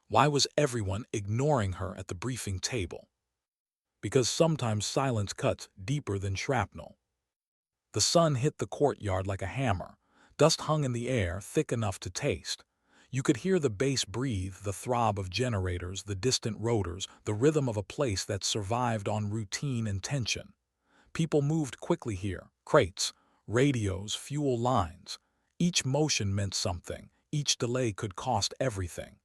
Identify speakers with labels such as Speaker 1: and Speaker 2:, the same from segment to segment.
Speaker 1: Why was everyone ignoring her at the briefing table? Because sometimes silence cuts deeper than shrapnel. The sun hit the courtyard like a hammer. Dust hung in the air, thick enough to taste. You could hear the base breathe, the throb of generators, the distant rotors, the rhythm of a place that survived on routine and tension. People moved quickly here, crates, radios, fuel lines. Each motion meant something. Each delay could cost everything.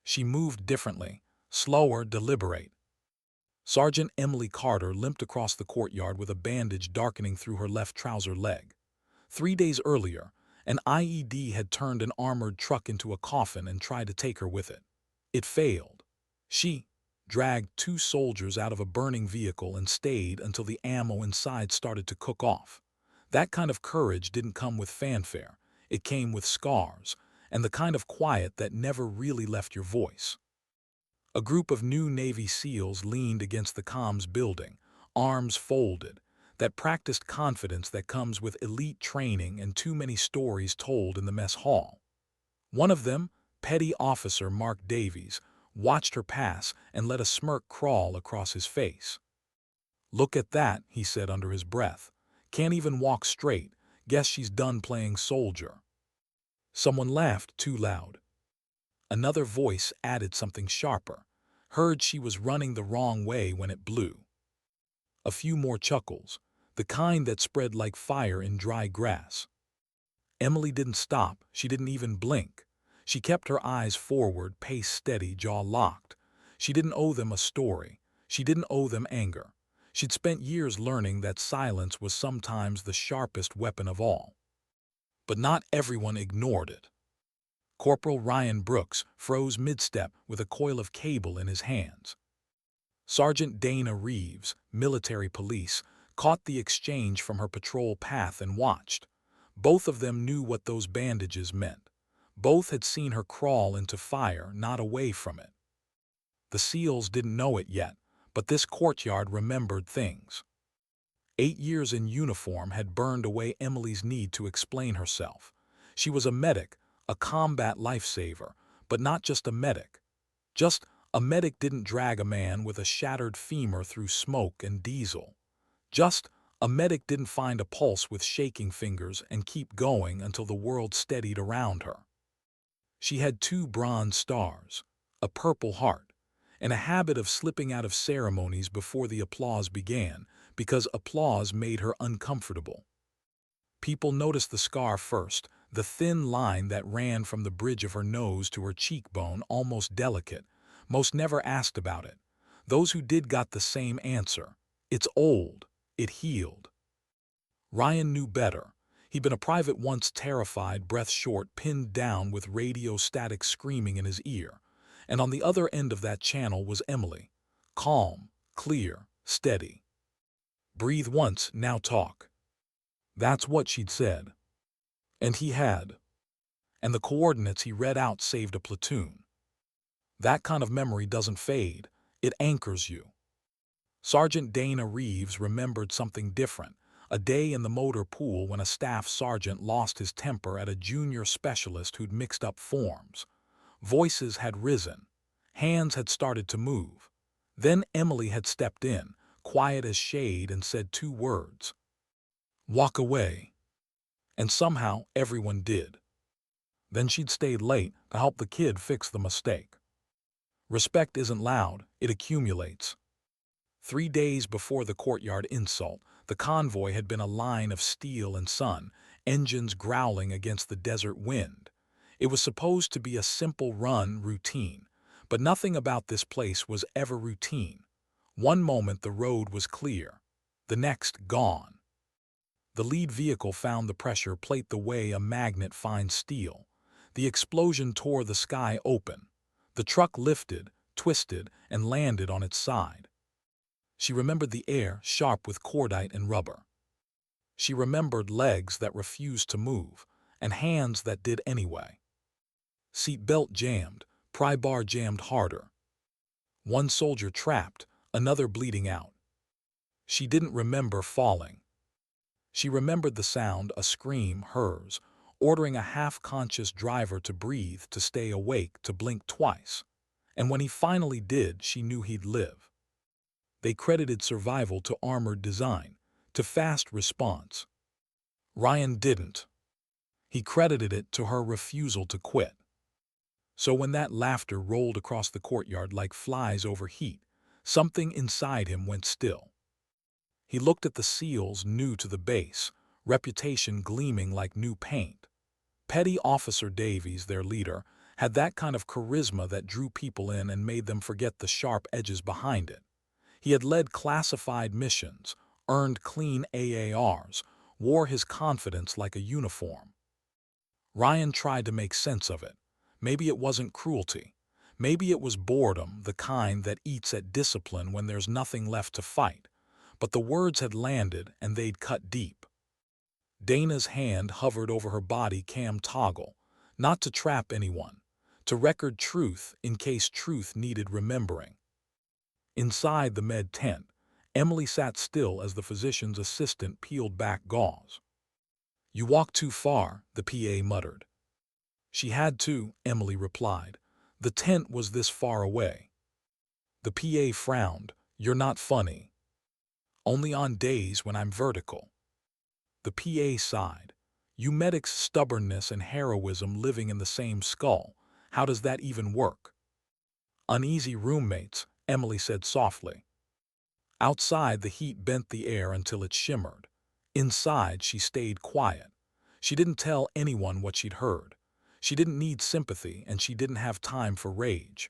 Speaker 1: She moved differently, slower, deliberate. Sergeant Emily Carter limped across the courtyard with a bandage darkening through her left trouser leg. 3 days earlier, an IED had turned an armored truck into a coffin and tried to take her with it. It failed. She dragged 2 soldiers out of a burning vehicle and stayed until the ammo inside started to cook off. That kind of courage didn't come with fanfare. It came with scars, and the kind of quiet that never really left your voice. A group of new Navy SEALs leaned against the comms building, arms folded, that practiced confidence that comes with elite training and too many stories told in the mess hall. One of them, Petty Officer Mark Davies, watched her pass and let a smirk crawl across his face. "Look at that," he said under his breath. "Can't even walk straight. Guess she's done playing soldier." Someone laughed too loud. Another voice added something sharper. "Heard she was running the wrong way when it blew." A few more chuckles, the kind that spread like fire in dry grass. Emily didn't stop. She didn't even blink. She kept her eyes forward, pace steady, jaw locked. She didn't owe them a story. She didn't owe them anger. She'd spent years learning that silence was sometimes the sharpest weapon of all. But not everyone ignored it. Corporal Ryan Brooks froze mid-step with a coil of cable in his hands. Sergeant Dana Reeves, military police, caught the exchange from her patrol path and watched. Both of them knew what those bandages meant. Both had seen her crawl into fire, not away from it. The SEALs didn't know it yet, but this courtyard remembered things. 8 years in uniform had burned away Emily's need to explain herself. She was a medic, a combat lifesaver, but not just a medic. Just a medic didn't drag a man with a shattered femur through smoke and diesel. Just a medic didn't find a pulse with shaking fingers and keep going until the world steadied around her. She had 2 bronze stars, a Purple Heart, and a habit of slipping out of ceremonies before the applause began because applause made her uncomfortable. People noticed the scar first, the thin line that ran from the bridge of her nose to her cheekbone, almost delicate. Most never asked about it. Those who did got the same answer. It's old. It healed. Ryan knew better. He'd been a private once, terrified, breath short, pinned down with radio static screaming in his ear. And on the other end of that channel was Emily. Calm, clear, steady. "Breathe once, now talk." That's what she'd said. And he had. And the coordinates he read out saved a platoon. That kind of memory doesn't fade. It anchors you. Sergeant Dana Reeves remembered something different. A day in the motor pool when a staff sergeant lost his temper at a junior specialist who'd mixed up forms. Voices had risen. Hands had started to move. Then Emily had stepped in, quiet as shade, and said 2 words. "Walk away." And somehow everyone did. Then she'd stayed late to help the kid fix the mistake. Respect isn't loud, it accumulates. 3 days before the courtyard insult, the convoy had been a line of steel and sun, engines growling against the desert wind. It was supposed to be a simple run, routine, but nothing about this place was ever routine. One moment the road was clear, the next gone. The lead vehicle found the pressure plate the way a magnet finds steel. The explosion tore the sky open. The truck lifted, twisted, and landed on its side. She remembered the air sharp with cordite and rubber. She remembered legs that refused to move, and hands that did anyway. Seat belt jammed, pry bar jammed harder. One soldier trapped, another bleeding out. She didn't remember falling. She remembered the sound, a scream, hers, ordering a half-conscious driver to breathe, to stay awake, to blink twice. And when he finally did, she knew he'd live. They credited survival to armored design, to fast response. Ryan didn't. He credited it to her refusal to quit. So when that laughter rolled across the courtyard like flies over heat, something inside him went still. He looked at the SEALs new to the base, reputation gleaming like new paint. Petty Officer Davies, their leader, had that kind of charisma that drew people in and made them forget the sharp edges behind it. He had led classified missions, earned clean AARs, wore his confidence like a uniform. Ryan tried to make sense of it. Maybe it wasn't cruelty. Maybe it was boredom, the kind that eats at discipline when there's nothing left to fight. But the words had landed and they'd cut deep. Dana's hand hovered over her body cam toggle, not to trap anyone, to record truth in case truth needed remembering. Inside the med tent, Emily sat still as the physician's assistant peeled back gauze. "You walked too far," the PA muttered. "She had to," Emily replied. "The tent was this far away." The PA frowned. "You're not funny." "Only on days when I'm vertical." The PA sighed. "You medics' stubbornness and heroism living in the same skull. How does that even work?" "Uneasy roommates," Emily said softly. Outside, the heat bent the air until it shimmered. Inside, she stayed quiet. She didn't tell anyone what she'd heard. She didn't need sympathy, and she didn't have time for rage.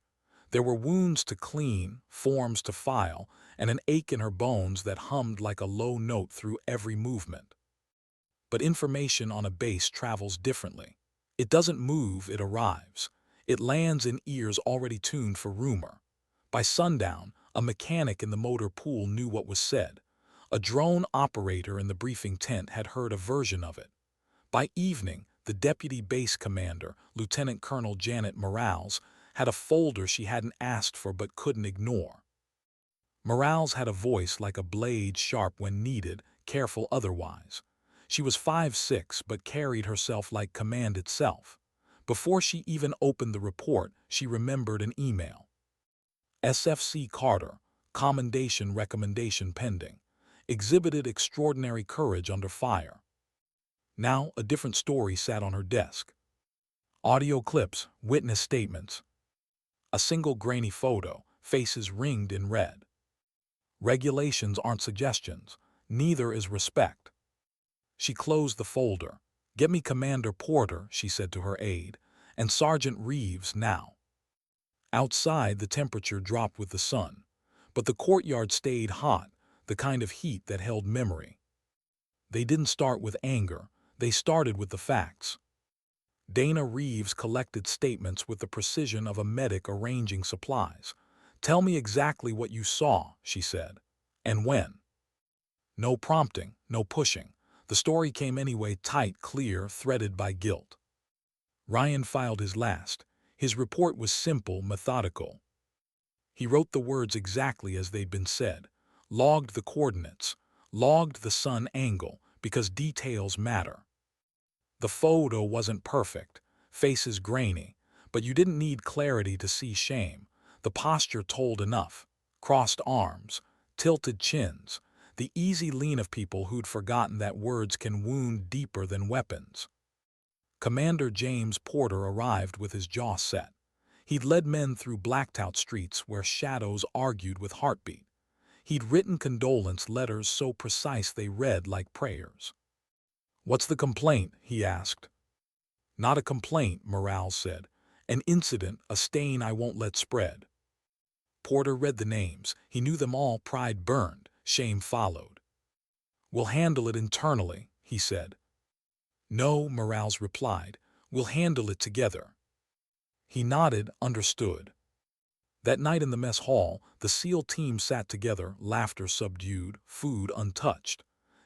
Speaker 1: There were wounds to clean, forms to file, and an ache in her bones that hummed like a low note through every movement. But information on a base travels differently. It doesn't move, it arrives. It lands in ears already tuned for rumor. By sundown, a mechanic in the motor pool knew what was said. A drone operator in the briefing tent had heard a version of it. By evening, the deputy base commander, Lieutenant Colonel Janet Morales, had a folder she hadn't asked for but couldn't ignore. Morales had a voice like a blade, sharp when needed, careful otherwise. She was 5'6" but carried herself like command itself. Before she even opened the report, she remembered an email. SFC Carter, commendation recommendation pending. Exhibited extraordinary courage under fire. Now a different story sat on her desk. Audio clips, witness statements. A single grainy photo, faces ringed in red. Regulations aren't suggestions. Neither is respect. She closed the folder. "Get me Commander Porter," she said to her aide, "and Sergeant Reeves now." Outside, the temperature dropped with the sun, but the courtyard stayed hot, the kind of heat that held memory. They didn't start with anger. They started with the facts. Dana Reeves collected statements with the precision of a medic arranging supplies. "Tell me exactly what you saw," she said. "And when." No prompting, no pushing. The story came anyway, tight, clear, threaded by guilt. Ryan filed his last. His report was simple, methodical. He wrote the words exactly as they'd been said, logged the coordinates, logged the sun angle, because details matter. The photo wasn't perfect, faces grainy, but you didn't need clarity to see shame. The posture told enough. Crossed arms, tilted chins, the easy lean of people who'd forgotten that words can wound deeper than weapons. Commander James Porter arrived with his jaw set. He'd led men through blacked-out streets where shadows argued with heartbeat. He'd written condolence letters so precise they read like prayers. "What's the complaint?" he asked. "Not a complaint," Morales said. "An incident, a stain I won't let spread." Porter read the names. He knew them all. Pride burned. Shame followed. "We'll handle it internally," he said. "No," Morales replied. "We'll handle it together." He nodded, understood. That night in the mess hall, the SEAL team sat together, laughter subdued, food untouched.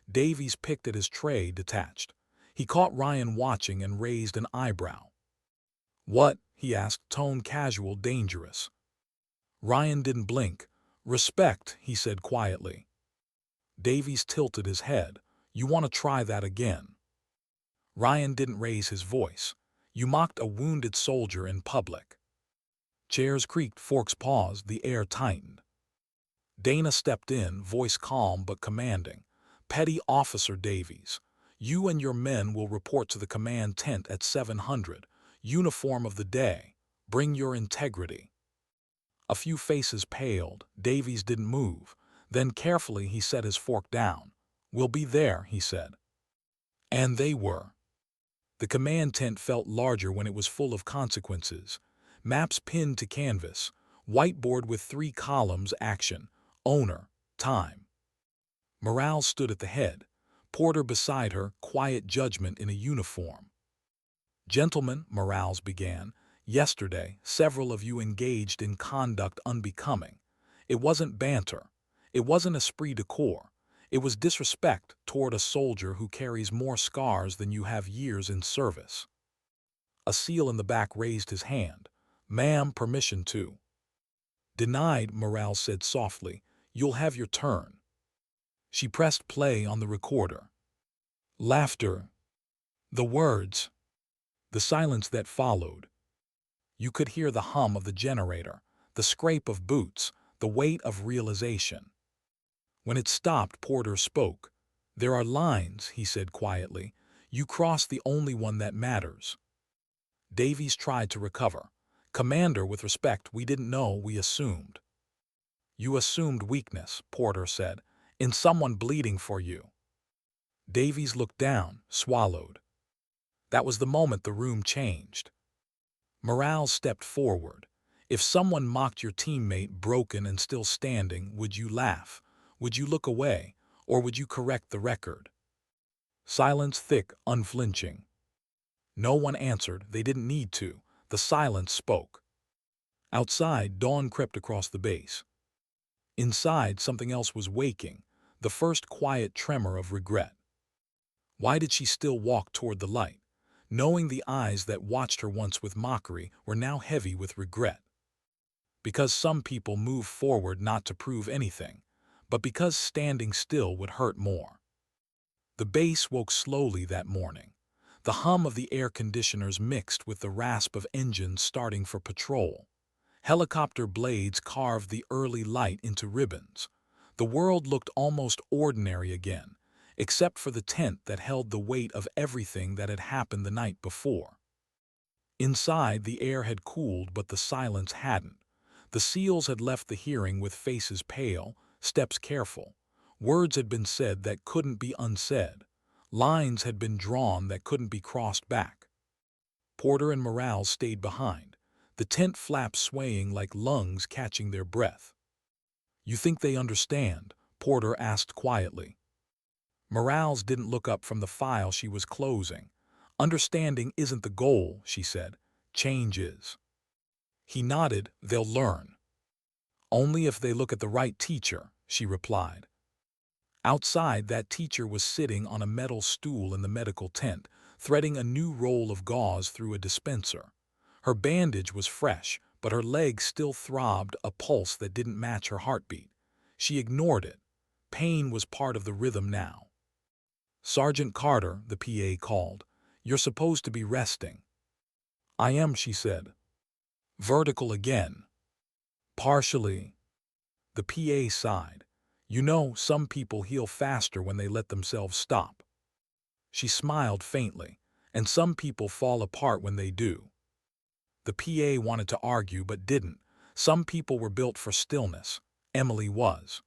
Speaker 1: Davies picked at his tray, detached. He caught Ryan watching and raised an eyebrow. "What?" he asked, tone casual, dangerous. Ryan didn't blink. "Respect," he said quietly. Davies tilted his head. "You want to try that again?" Ryan didn't raise his voice. "You mocked a wounded soldier in public." Chairs creaked, forks paused, the air tightened. Dana stepped in, voice calm but commanding. "Petty Officer Davies, you and your men will report to the command tent at 700. Uniform of the day. Bring your integrity." A few faces paled. Davies didn't move. Then carefully he set his fork down. "We'll be there," he said. And they were. The command tent felt larger when it was full of consequences. Maps pinned to canvas. Whiteboard with 3 columns: action, owner, time. Morale stood at the head. Porter beside her, quiet judgment in a uniform. "Gentlemen," Morales began, "yesterday several of you engaged in conduct unbecoming. It wasn't banter. It wasn't esprit de corps. It was disrespect toward a soldier who carries more scars than you have years in service." A SEAL in the back raised his hand. "Ma'am, permission to." "Denied," Morales said softly. "You'll have your turn." She pressed play on the recorder. Laughter. The words. The silence that followed. You could hear the hum of the generator, the scrape of boots, the weight of realization. When it stopped, Porter spoke. "There are lines," he said quietly. "You cross the only one that matters." Davies tried to recover. "Commander, with respect, we didn't know, we assumed." "You assumed weakness," Porter said, "in someone bleeding for you." Davies looked down, swallowed. That was the moment the room changed. Morale stepped forward. "If someone mocked your teammate, broken and still standing, would you laugh? Would you look away? Or would you correct the record?" Silence, thick, unflinching. No one answered. They didn't need to. The silence spoke. Outside, dawn crept across the base. Inside, something else was waking, the first quiet tremor of regret. Why did she still walk toward the light, knowing the eyes that watched her once with mockery were now heavy with regret? Because some people move forward not to prove anything, but because standing still would hurt more. The base woke slowly that morning. The hum of the air conditioners mixed with the rasp of engines starting for patrol. Helicopter blades carved the early light into ribbons. The world looked almost ordinary again, except for the tent that held the weight of everything that had happened the night before. Inside, the air had cooled, but the silence hadn't. The SEALs had left the hearing with faces pale, steps careful. Words had been said that couldn't be unsaid. Lines had been drawn that couldn't be crossed back. Porter and Morales stayed behind, the tent flaps swaying like lungs catching their breath. "You think they understand?" Porter asked quietly. Morales didn't look up from the file she was closing. "Understanding isn't the goal," she said. "Change is." He nodded. "They'll learn." "Only if they look at the right teacher," she replied. Outside, that teacher was sitting on a metal stool in the medical tent, threading a new roll of gauze through a dispenser. Her bandage was fresh, but her leg still throbbed, a pulse that didn't match her heartbeat. She ignored it. Pain was part of the rhythm now. "Sergeant Carter," the PA called. "You're supposed to be resting." "I am," she said. "Vertical again." "Partially." The PA sighed. "You know, some people heal faster when they let themselves stop." She smiled faintly. "And some people fall apart when they do." The PA wanted to argue but didn't. Some people were built for stillness. Emily was.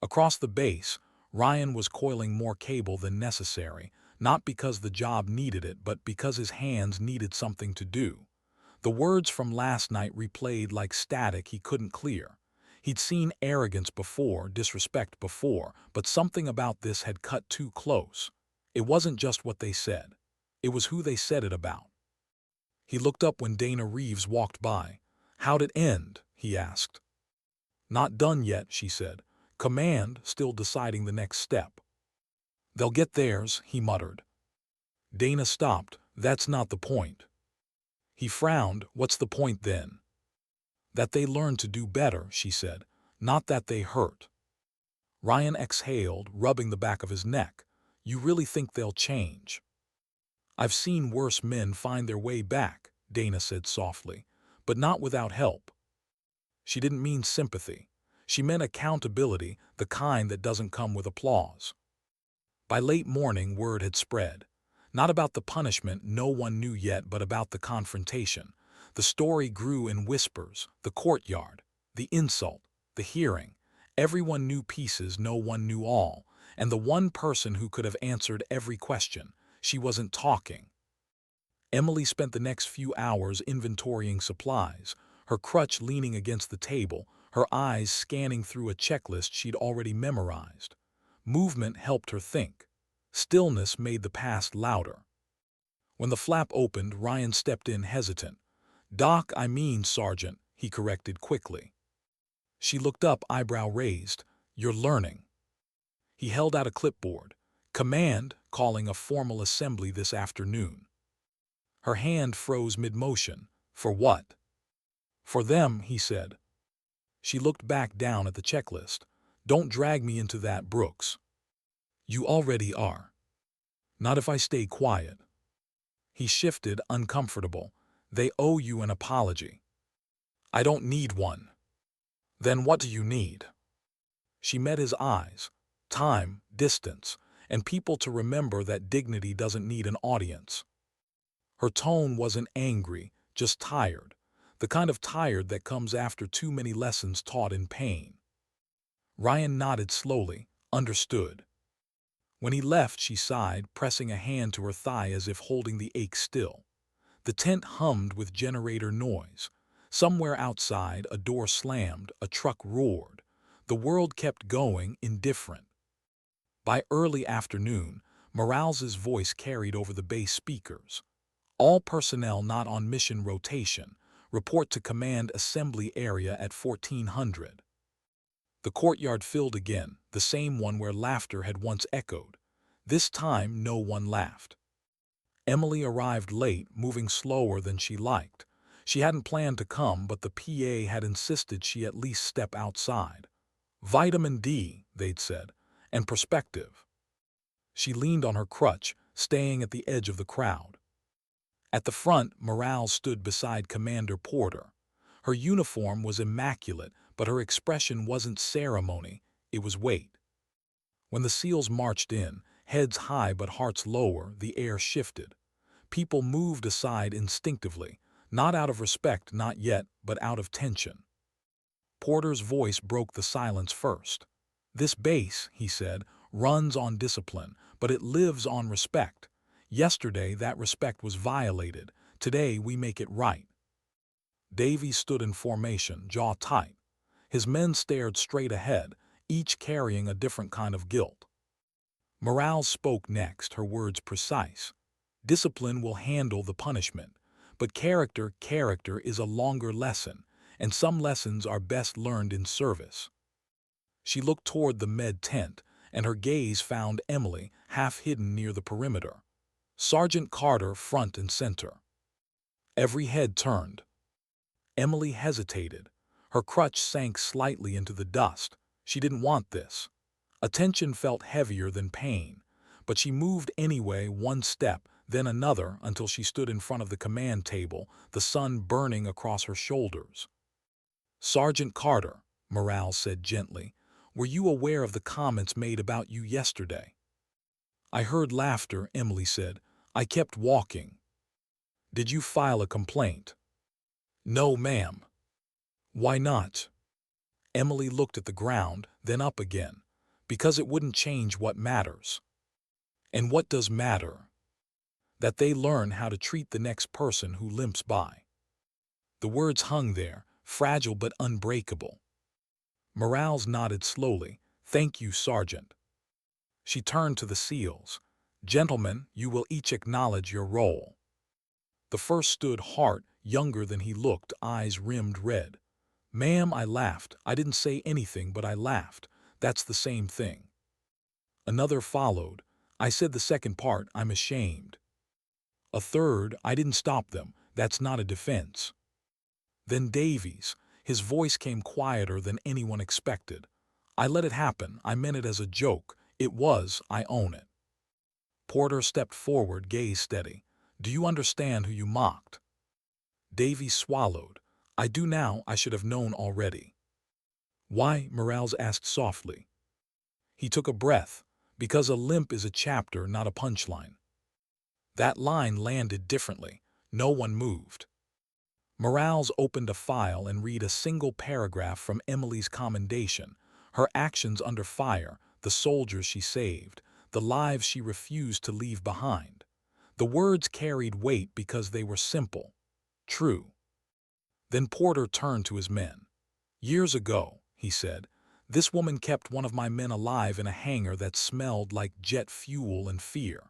Speaker 1: Across the base, Ryan was coiling more cable than necessary, not because the job needed it, but because his hands needed something to do. The words from last night replayed like static he couldn't clear. He'd seen arrogance before, disrespect before, but something about this had cut too close. It wasn't just what they said. It was who they said it about. He looked up when Dana Reeves walked by. "How'd it end?" he asked. "Not done yet," she said. "Command still deciding the next step." "They'll get theirs," he muttered. Dana stopped. "That's not the point." He frowned. "What's the point then?" "That they learn to do better," she said. "Not that they hurt." Ryan exhaled, rubbing the back of his neck. "You really think they'll change?" "I've seen worse men find their way back," Dana said softly. but not without help. She didn't mean sympathy. She meant accountability, the kind that doesn't come with applause. By late morning, word had spread. Not about the punishment no one knew yet, but about the confrontation. The story grew in whispers, the courtyard, the insult, the hearing. Everyone knew pieces, no one knew all. And the one person who could have answered every question, she wasn't talking. Emily spent the next few hours inventorying supplies, her crutch leaning against the table, her eyes scanning through a checklist she'd already memorized. Movement helped her think. Stillness made the past louder. When the flap opened, Ryan stepped in hesitant. I mean, Sergeant, he corrected quickly. She looked up, eyebrow raised. You're learning. He held out a clipboard. Command, calling a formal assembly this afternoon. Her hand froze mid-motion. For what? For them, he said. She looked back down at the checklist. Don't drag me into that, Brooks. You already are. Not if I stay quiet. He shifted, uncomfortable. They owe you an apology. I don't need one. Then what do you need? She met his eyes. Time, distance, and people to remember that dignity doesn't need an audience. Her tone wasn't angry, just tired. The kind of tired that comes after too many lessons taught in pain. Ryan nodded slowly, understood. When he left, she sighed, pressing a hand to her thigh as if holding the ache still. The tent hummed with generator noise. Somewhere outside, a door slammed, a truck roared. The world kept going, indifferent. By early afternoon, Morales's voice carried over the base speakers. All personnel not on mission rotation, report to command assembly area at 1400. The courtyard filled again, the same one where laughter had once echoed. This time no one laughed. Emily arrived late, moving slower than she liked. She hadn't planned to come, but the PA had insisted she at least step outside. Vitamin D, they'd said, and perspective. She leaned on her crutch, staying at the edge of the crowd. At the front, Morales stood beside Commander Porter. Her uniform was immaculate, but her expression wasn't ceremony, it was weight. When the SEALs marched in, heads high but hearts lower, the air shifted. People moved aside instinctively, not out of respect, not yet, but out of tension. Porter's voice broke the silence first. This base, he said, runs on discipline, but it lives on respect. Yesterday that respect was violated. Today we make it right. Davies stood in formation, jaw tight. His men stared straight ahead, each carrying a different kind of guilt. Morales spoke next, her words precise. Discipline will handle the punishment, but character is a longer lesson, and some lessons are best learned in service. She looked toward the med tent, and her gaze found Emily, half hidden near the perimeter. Sergeant Carter front and center. Every head turned. Emily hesitated. Her crutch sank slightly into the dust. She didn't want this. Attention felt heavier than pain, but she moved anyway, one step, then another, until she stood in front of the command table, the sun burning across her shoulders. Sergeant Carter, Morales said gently, were you aware of the comments made about you yesterday? I heard laughter, Emily said. I kept walking. Did you file a complaint? No, ma'am. Why not? Emily looked at the ground, then up again. Because it wouldn't change what matters. And what does matter? That they learn how to treat the next person who limps by. The words hung there, fragile but unbreakable. Morales nodded slowly. Thank you, Sergeant. She turned to the SEALs. Gentlemen, you will each acknowledge your role. The first stood Hart, younger than he looked, eyes rimmed red. Ma'am, I laughed. I didn't say anything, but I laughed. That's the same thing. Another followed. I said the second part, I'm ashamed. A third, I didn't stop them. That's not a defense. Then Davies. His voice came quieter than anyone expected. I let it happen. I meant it as a joke. It was, I own it. Porter stepped forward, gaze steady. Do you understand who you mocked? Davies swallowed. I do now, I should have known already. Why? Morales asked softly. He took a breath. Because a limp is a chapter, not a punchline. That line landed differently. No one moved. Morales opened a file and read a single paragraph from Emily's commendation, her actions under fire, the soldiers she saved, the lives she refused to leave behind. The words carried weight because they were simple, true. Then Porter turned to his men. Years ago, he said, this woman kept one of my men alive in a hangar that smelled like jet fuel and fear.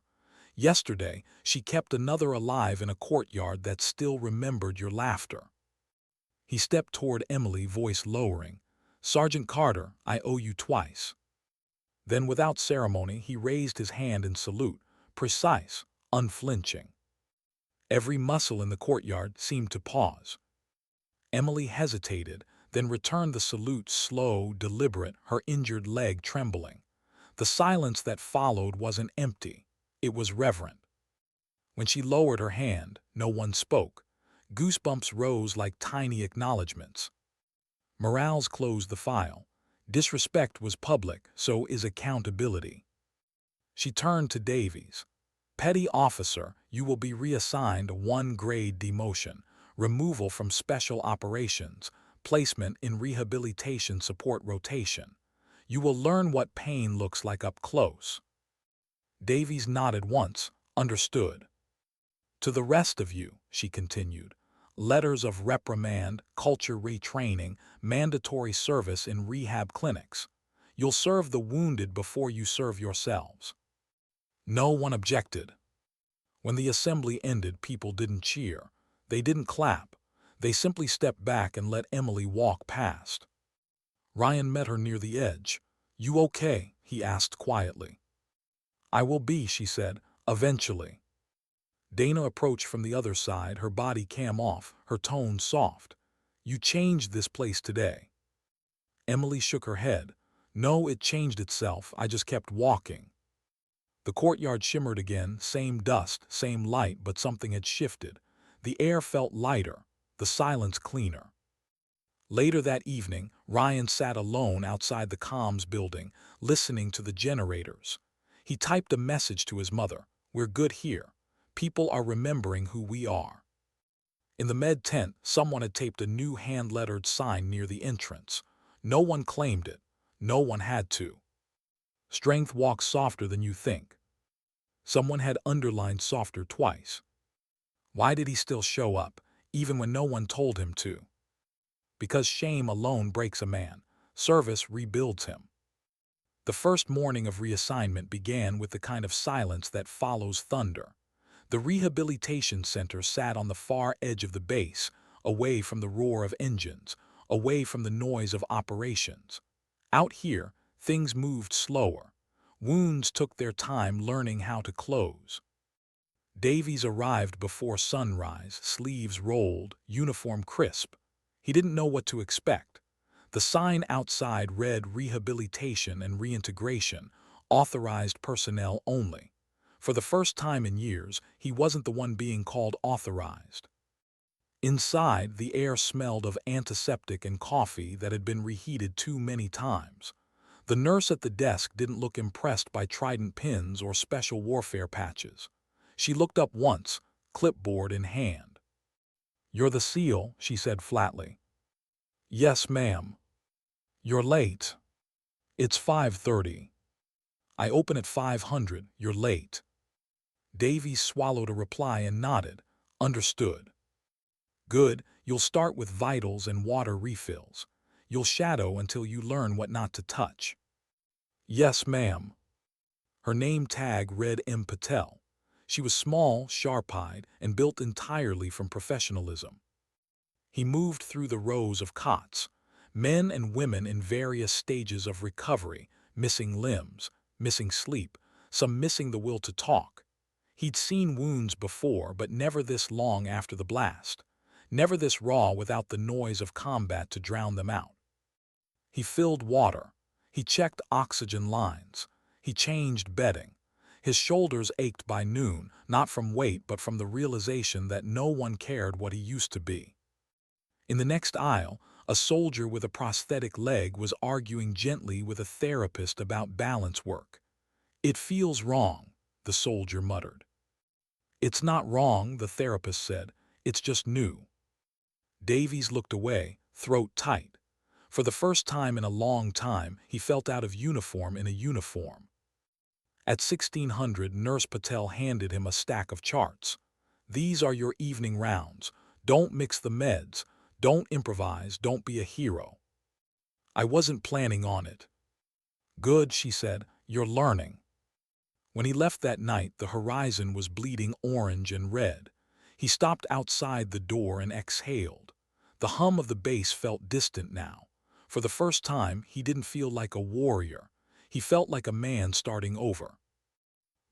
Speaker 1: Yesterday, she kept another alive in a courtyard that still remembered your laughter. He stepped toward Emily, voice lowering. Sergeant Carter, I owe you twice. Then without ceremony, he raised his hand in salute, precise, unflinching. Every muscle in the courtyard seemed to pause. Emily hesitated, then returned the salute, slow, deliberate, her injured leg trembling. The silence that followed wasn't empty. It was reverent. When she lowered her hand, no one spoke. Goosebumps rose like tiny acknowledgments. Morales closed the file. Disrespect was public, so is accountability. She turned to Davies. Petty officer, you will be reassigned a 1-grade demotion, removal from special operations, placement in rehabilitation support rotation. You will learn what pain looks like up close. Davies nodded once, understood. To the rest of you, she continued, letters of reprimand, culture retraining, mandatory service in rehab clinics. You'll serve the wounded before you serve yourselves. No one objected. When the assembly ended, people didn't cheer. They didn't clap. They simply stepped back and let Emily walk past. Ryan met her near the edge. You okay? He asked quietly. I will be, she said, eventually. Dana approached from the other side, her body cam off, her tone soft. You changed this place today. Emily shook her head. No, it changed itself. I just kept walking. The courtyard shimmered again, same dust, same light, but something had shifted. The air felt lighter, the silence cleaner. Later that evening, Ryan sat alone outside the comms building, listening to the generators. He typed a message to his mother. We're good here. People are remembering who we are. In the med tent, someone had taped a new hand-lettered sign near the entrance. No one claimed it. No one had to. Strength walks softer than you think. Someone had underlined softer twice. Why did he still show up, even when no one told him to? Because shame alone breaks a man. Service rebuilds him. The first morning of reassignment began with the kind of silence that follows thunder. The rehabilitation center sat on the far edge of the base, away from the roar of engines, away from the noise of operations. Out here, things moved slower. Wounds took their time learning how to close. Davies arrived before sunrise, sleeves rolled, uniform crisp. He didn't know what to expect. The sign outside read rehabilitation and reintegration, authorized personnel only. For the first time in years, he wasn't the one being called authorized. Inside, the air smelled of antiseptic and coffee that had been reheated too many times. The nurse at the desk didn't look impressed by trident pins or special warfare patches. She looked up once, clipboard in hand. You're the SEAL, she said flatly. Yes, ma'am. You're late. It's 5:30. I open at 500, you're late. Davies swallowed a reply and nodded. Understood. Good, you'll start with vitals and water refills. You'll shadow until you learn what not to touch. Yes, ma'am. Her name tag read M. Patel. She was small, sharp-eyed, and built entirely from professionalism. He moved through the rows of cots, men and women in various stages of recovery, missing limbs, missing sleep, some missing the will to talk. He'd seen wounds before, but never this long after the blast, never this raw without the noise of combat to drown them out. He filled water. He checked oxygen lines. He changed bedding. His shoulders ached by noon, not from weight but from the realization that no one cared what he used to be. In the next aisle, a soldier with a prosthetic leg was arguing gently with a therapist about balance work. "It feels wrong," the soldier muttered. "It's not wrong," the therapist said. "It's just new." Davies looked away, throat tight. For the first time in a long time, he felt out of uniform in a uniform. At 1600, Nurse Patel handed him a stack of charts. "These are your evening rounds. Don't mix the meds. Don't improvise. Don't be a hero." "I wasn't planning on it." "Good," she said. "You're learning." When he left that night, the horizon was bleeding orange and red. He stopped outside the door and exhaled. The hum of the bass felt distant now. For the first time, he didn't feel like a warrior. He felt like a man starting over.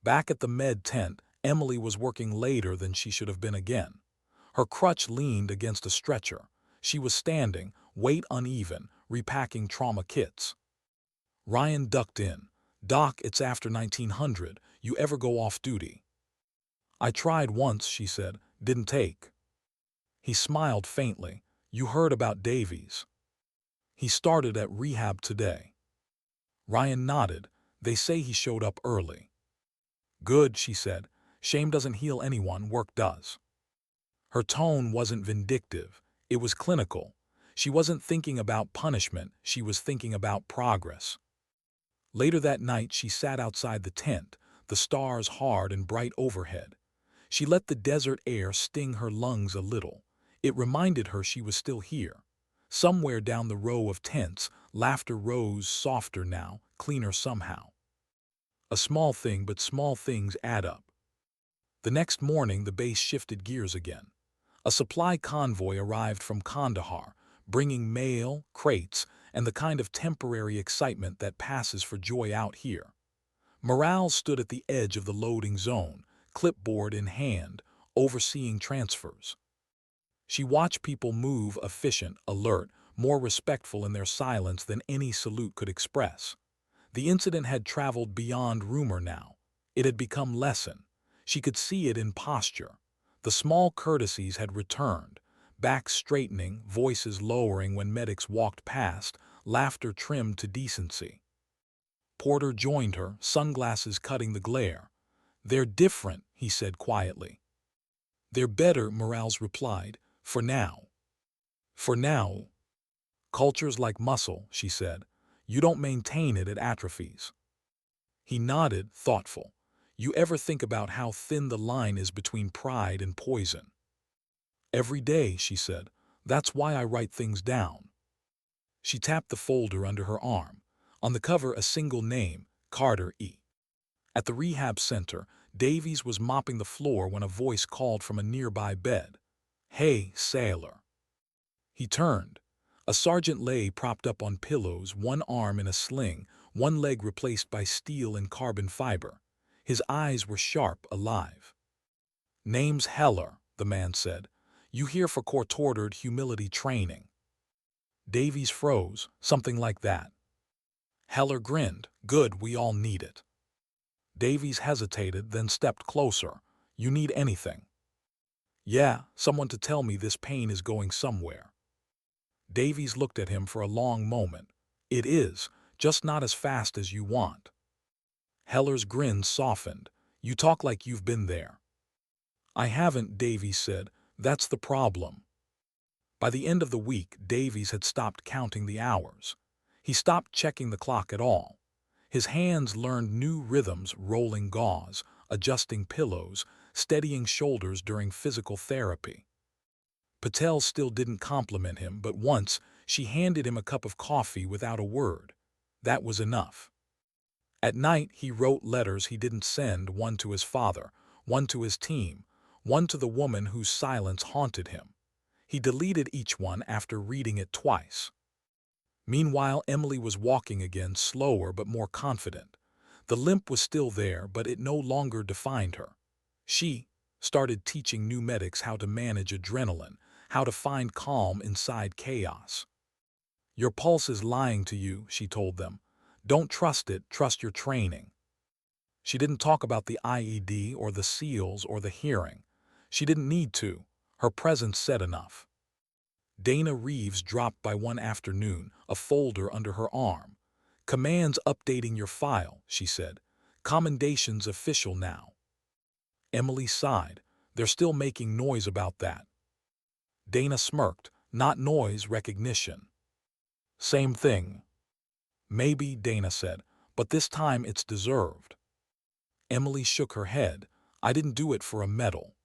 Speaker 1: Back at the med tent, Emily was working later than she should have been again. Her crutch leaned against a stretcher. She was standing, weight uneven, repacking trauma kits. Ryan ducked in. "Doc, it's after 1900. You ever go off duty?" "I tried once," she said. "Didn't take." He smiled faintly. "You heard about Davies?" "He started at rehab today." Ryan nodded. "They say he showed up early." "Good," she said. "Shame doesn't heal anyone, work does." Her tone wasn't vindictive. It was clinical. She wasn't thinking about punishment. She was thinking about progress. Later that night, she sat outside the tent, the stars hard and bright overhead. She let the desert air sting her lungs a little. It reminded her she was still here. Somewhere down the row of tents, laughter rose softer now, cleaner somehow. A small thing, but small things add up. The next morning, the base shifted gears again. A supply convoy arrived from Kandahar, bringing mail, crates, and the kind of temporary excitement that passes for joy out here. Morale stood at the edge of the loading zone, clipboard in hand, overseeing transfers. She watched people move, efficient, alert, more respectful in their silence than any salute could express. The incident had traveled beyond rumor now. It had become lesson. She could see it in posture. The small courtesies had returned, backs straightening, voices lowering when medics walked past, laughter trimmed to decency. Porter joined her, sunglasses cutting the glare. "They're different," he said quietly. "They're better," Morales replied, "for now." "For now." "Culture's like muscle," she said. "You don't maintain it, it atrophies." He nodded, thoughtful. "You ever think about how thin the line is between pride and poison?" "Every day," she said. "That's why I write things down." She tapped the folder under her arm. On the cover, a single name, Carter E. At the rehab center, Davies was mopping the floor when a voice called from a nearby bed. "Hey, sailor." He turned. A sergeant lay propped up on pillows, one arm in a sling, one leg replaced by steel and carbon fiber. His eyes were sharp, alive. "Name's Heller," the man said. "You here for court-ordered humility training?" Davies froze, something like that. Heller grinned. "Good, we all need it." Davies hesitated, then stepped closer. "You need anything?" "Yeah, someone to tell me this pain is going somewhere." Davies looked at him for a long moment. "It is, just not as fast as you want." Heller's grin softened. "You talk like you've been there." "I haven't," Davies said. "That's the problem." By the end of the week, Davies had stopped counting the hours. He stopped checking the clock at all. His hands learned new rhythms, rolling gauze, adjusting pillows, steadying shoulders during physical therapy. Patel still didn't compliment him, but once she handed him a cup of coffee without a word. That was enough. At night, he wrote letters he didn't send, one to his father, one to his team, one to the woman whose silence haunted him. He deleted each one after reading it twice. Meanwhile, Emily was walking again, slower but more confident. The limp was still there, but it no longer defined her. She started teaching new medics how to manage adrenaline, how to find calm inside chaos. "Your pulse is lying to you," she told them. "Don't trust it, trust your training." She didn't talk about the IED or the SEALs or the hearing. She didn't need to. Her presence said enough. Dana Reeves dropped by one afternoon, a folder under her arm. "Commands updating your file," she said. "Commendations official now." Emily sighed. "They're still making noise about that." Dana smirked. "Not noise, recognition." "Same thing." "Maybe," Dana said, "but this time it's deserved." Emily shook her head. "I didn't do it for a medal."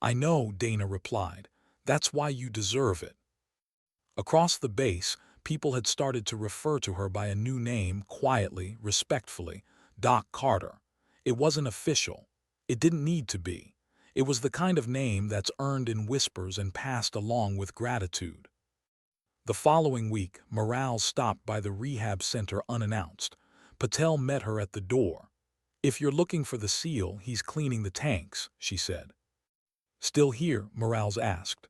Speaker 1: "I know," Dana replied. "That's why you deserve it." Across the base, people had started to refer to her by a new name, quietly, respectfully: Doc Carter. It wasn't official. It didn't need to be. It was the kind of name that's earned in whispers and passed along with gratitude. The following week, Morale stopped by the rehab center unannounced. Patel met her at the door. "If you're looking for the SEAL, he's cleaning the tanks," she said. "Still here?" Morales asked.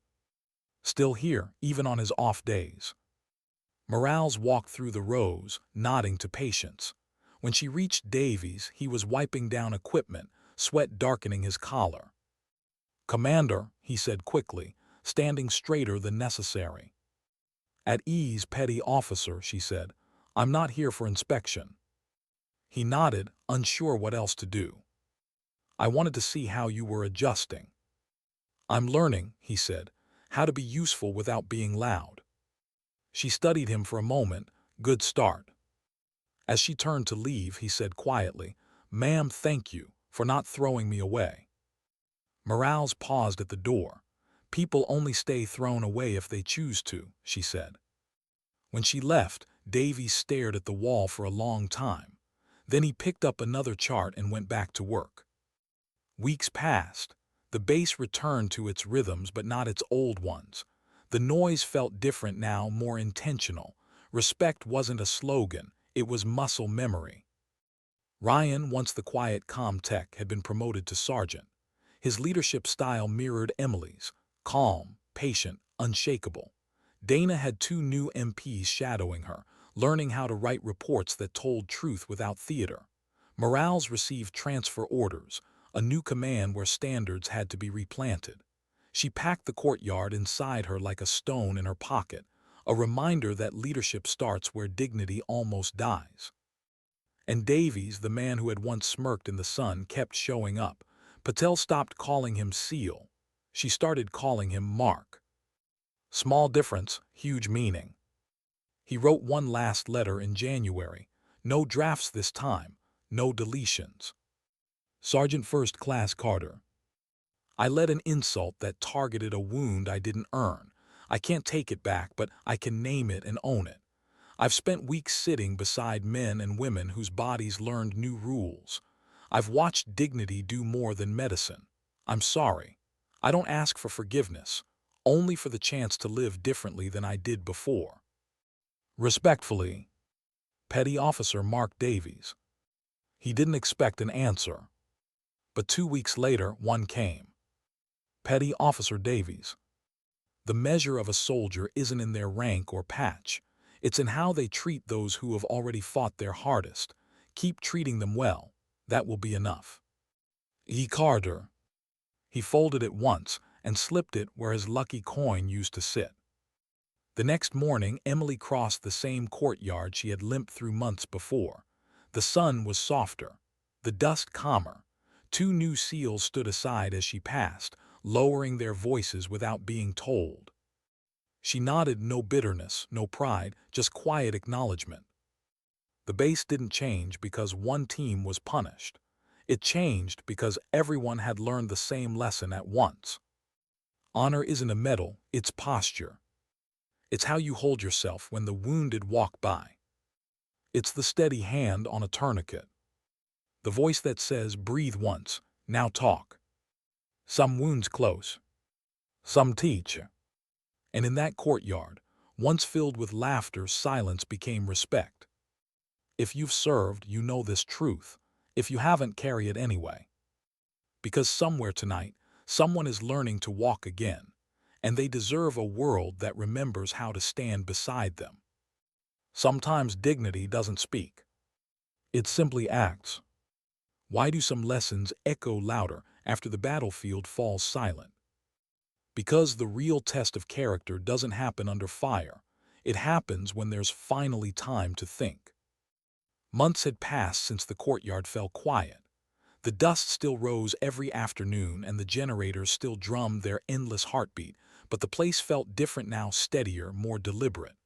Speaker 1: "Still here, even on his off days." Morales walked through the rows, nodding to patients. When she reached Davies, he was wiping down equipment, sweat darkening his collar. "Commander," he said quickly, standing straighter than necessary. "At ease, petty officer," she said. "I'm not here for inspection." He nodded, unsure what else to do. "I wanted to see how you were adjusting." "I'm learning," he said, "how to be useful without being loud." She studied him for a moment. "Good start." As she turned to leave, he said quietly, "Ma'am, thank you for not throwing me away." Morales paused at the door. "People only stay thrown away if they choose to," she said. When she left, Davies stared at the wall for a long time. Then he picked up another chart and went back to work. Weeks passed. The base returned to its rhythms, but not its old ones. The noise felt different now, more intentional. Respect wasn't a slogan, it was muscle memory. Ryan, once the quiet, calm tech, had been promoted to sergeant. His leadership style mirrored Emily's: calm, patient, unshakable. Dana had two new MPs shadowing her, learning how to write reports that told truth without theater. Morales received transfer orders, a new command where standards had to be replanted. She packed the courtyard inside her like a stone in her pocket, a reminder that leadership starts where dignity almost dies. And Davies, the man who had once smirked in the sun, kept showing up. Patel stopped calling him SEAL. She started calling him Mark. Small difference, huge meaning. He wrote one last letter in January. No drafts this time, no deletions. Sergeant First Class Carter. I led an insult that targeted a wound I didn't earn. I can't take it back, but I can name it and own it. I've spent weeks sitting beside men and women whose bodies learned new rules. I've watched dignity do more than medicine. I'm sorry. I don't ask for forgiveness, only for the chance to live differently than I did before. Respectfully, Petty Officer Mark Davies. He didn't expect an answer. But 2 weeks later, one came. Petty Officer Davies. The measure of a soldier isn't in their rank or patch. It's in how they treat those who have already fought their hardest. Keep treating them well. That will be enough. E. Carter. He folded it once and slipped it where his lucky coin used to sit. The next morning, Emily crossed the same courtyard she had limped through months before. The sun was softer, the dust calmer. Two new SEALs stood aside as she passed, lowering their voices without being told. She nodded, no bitterness, no pride, just quiet acknowledgement. The base didn't change because one team was punished. It changed because everyone had learned the same lesson at once. Honor isn't a medal, it's posture. It's how you hold yourself when the wounded walk by. It's the steady hand on a tourniquet. The voice that says, breathe once, now talk. Some wounds close. Some teach. And in that courtyard, once filled with laughter, silence became respect. If you've served, you know this truth. If you haven't, carry it anyway. Because somewhere tonight, someone is learning to walk again, and they deserve a world that remembers how to stand beside them. Sometimes dignity doesn't speak. It simply acts. Why do some lessons echo louder after the battlefield falls silent? Because the real test of character doesn't happen under fire. It happens when there's finally time to think. Months had passed since the courtyard fell quiet. The dust still rose every afternoon and the generators still drummed their endless heartbeat, but the place felt different now, steadier, more deliberate.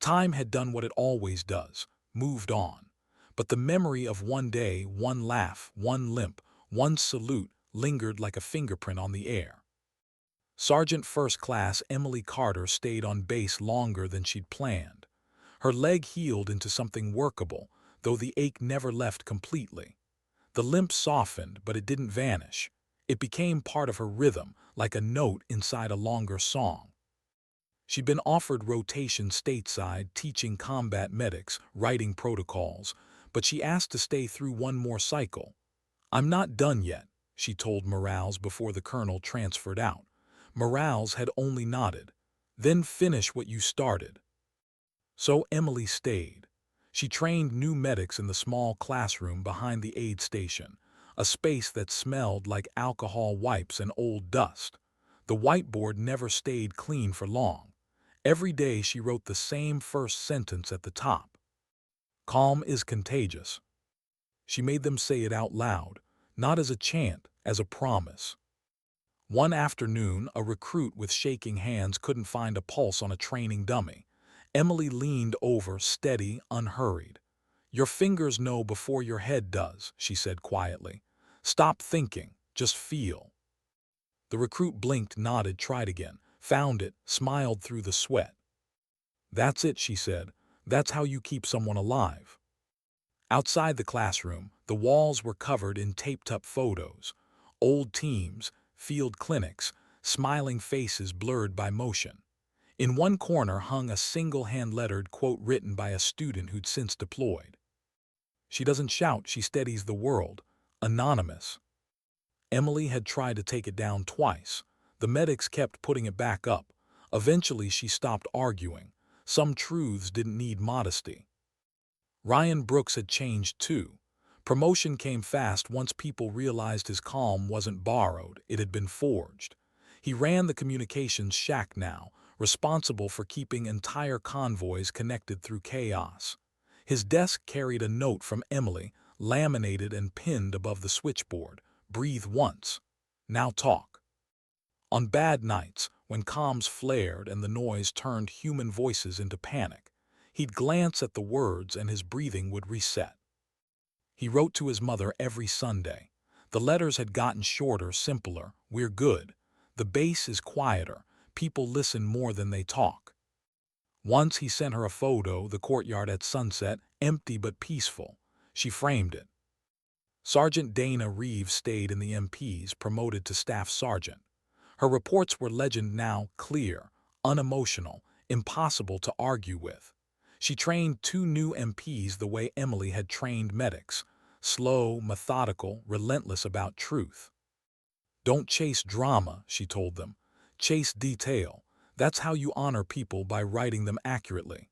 Speaker 1: Time had done what it always does, moved on. But the memory of one day, one laugh, one limp, one salute lingered like a fingerprint on the air. Sergeant First Class Emily Carter stayed on base longer than she'd planned. Her leg healed into something workable, though the ache never left completely. The limp softened, but it didn't vanish. It became part of her rhythm, like a note inside a longer song. She'd been offered rotation stateside, teaching combat medics, writing protocols, but she asked to stay through one more cycle. "I'm not done yet," she told Morales before the colonel transferred out. Morales had only nodded. "Then finish what you started." So Emily stayed. She trained new medics in the small classroom behind the aid station, a space that smelled like alcohol wipes and old dust. The whiteboard never stayed clean for long. Every day she wrote the same first sentence at the top. "Calm is contagious." She made them say it out loud, not as a chant, as a promise. One afternoon, a recruit with shaking hands couldn't find a pulse on a training dummy. Emily leaned over, steady, unhurried. "Your fingers know before your head does," she said quietly. "Stop thinking, just feel." The recruit blinked, nodded, tried again, found it, smiled through the sweat. "That's it," she said. "That's how you keep someone alive." Outside the classroom, the walls were covered in taped-up photos. Old teams, field clinics, smiling faces blurred by motion. In one corner hung a single hand-lettered quote written by a student who'd since deployed. "She doesn't shout, she steadies the world. Anonymous." Emily had tried to take it down twice. The medics kept putting it back up. Eventually she stopped arguing. Some truths didn't need modesty. Ryan Brooks had changed too. Promotion came fast once people realized his calm wasn't borrowed, it had been forged. He ran the communications shack now, responsible for keeping entire convoys connected through chaos. His desk carried a note from Emily, laminated and pinned above the switchboard. "Breathe once. Now talk." On bad nights, when comms flared and the noise turned human voices into panic, he'd glance at the words and his breathing would reset. He wrote to his mother every Sunday. The letters had gotten shorter, simpler. "We're good. The base is quieter. People listen more than they talk." Once he sent her a photo, the courtyard at sunset, empty but peaceful. She framed it. Sergeant Dana Reeves stayed in the MPs, promoted to staff sergeant. Her reports were legend now, clear, unemotional, impossible to argue with. She trained 2 new MPs the way Emily had trained medics, slow, methodical, relentless about truth. "Don't chase drama," she told them. "Chase detail. That's how you honor people, by writing them accurately."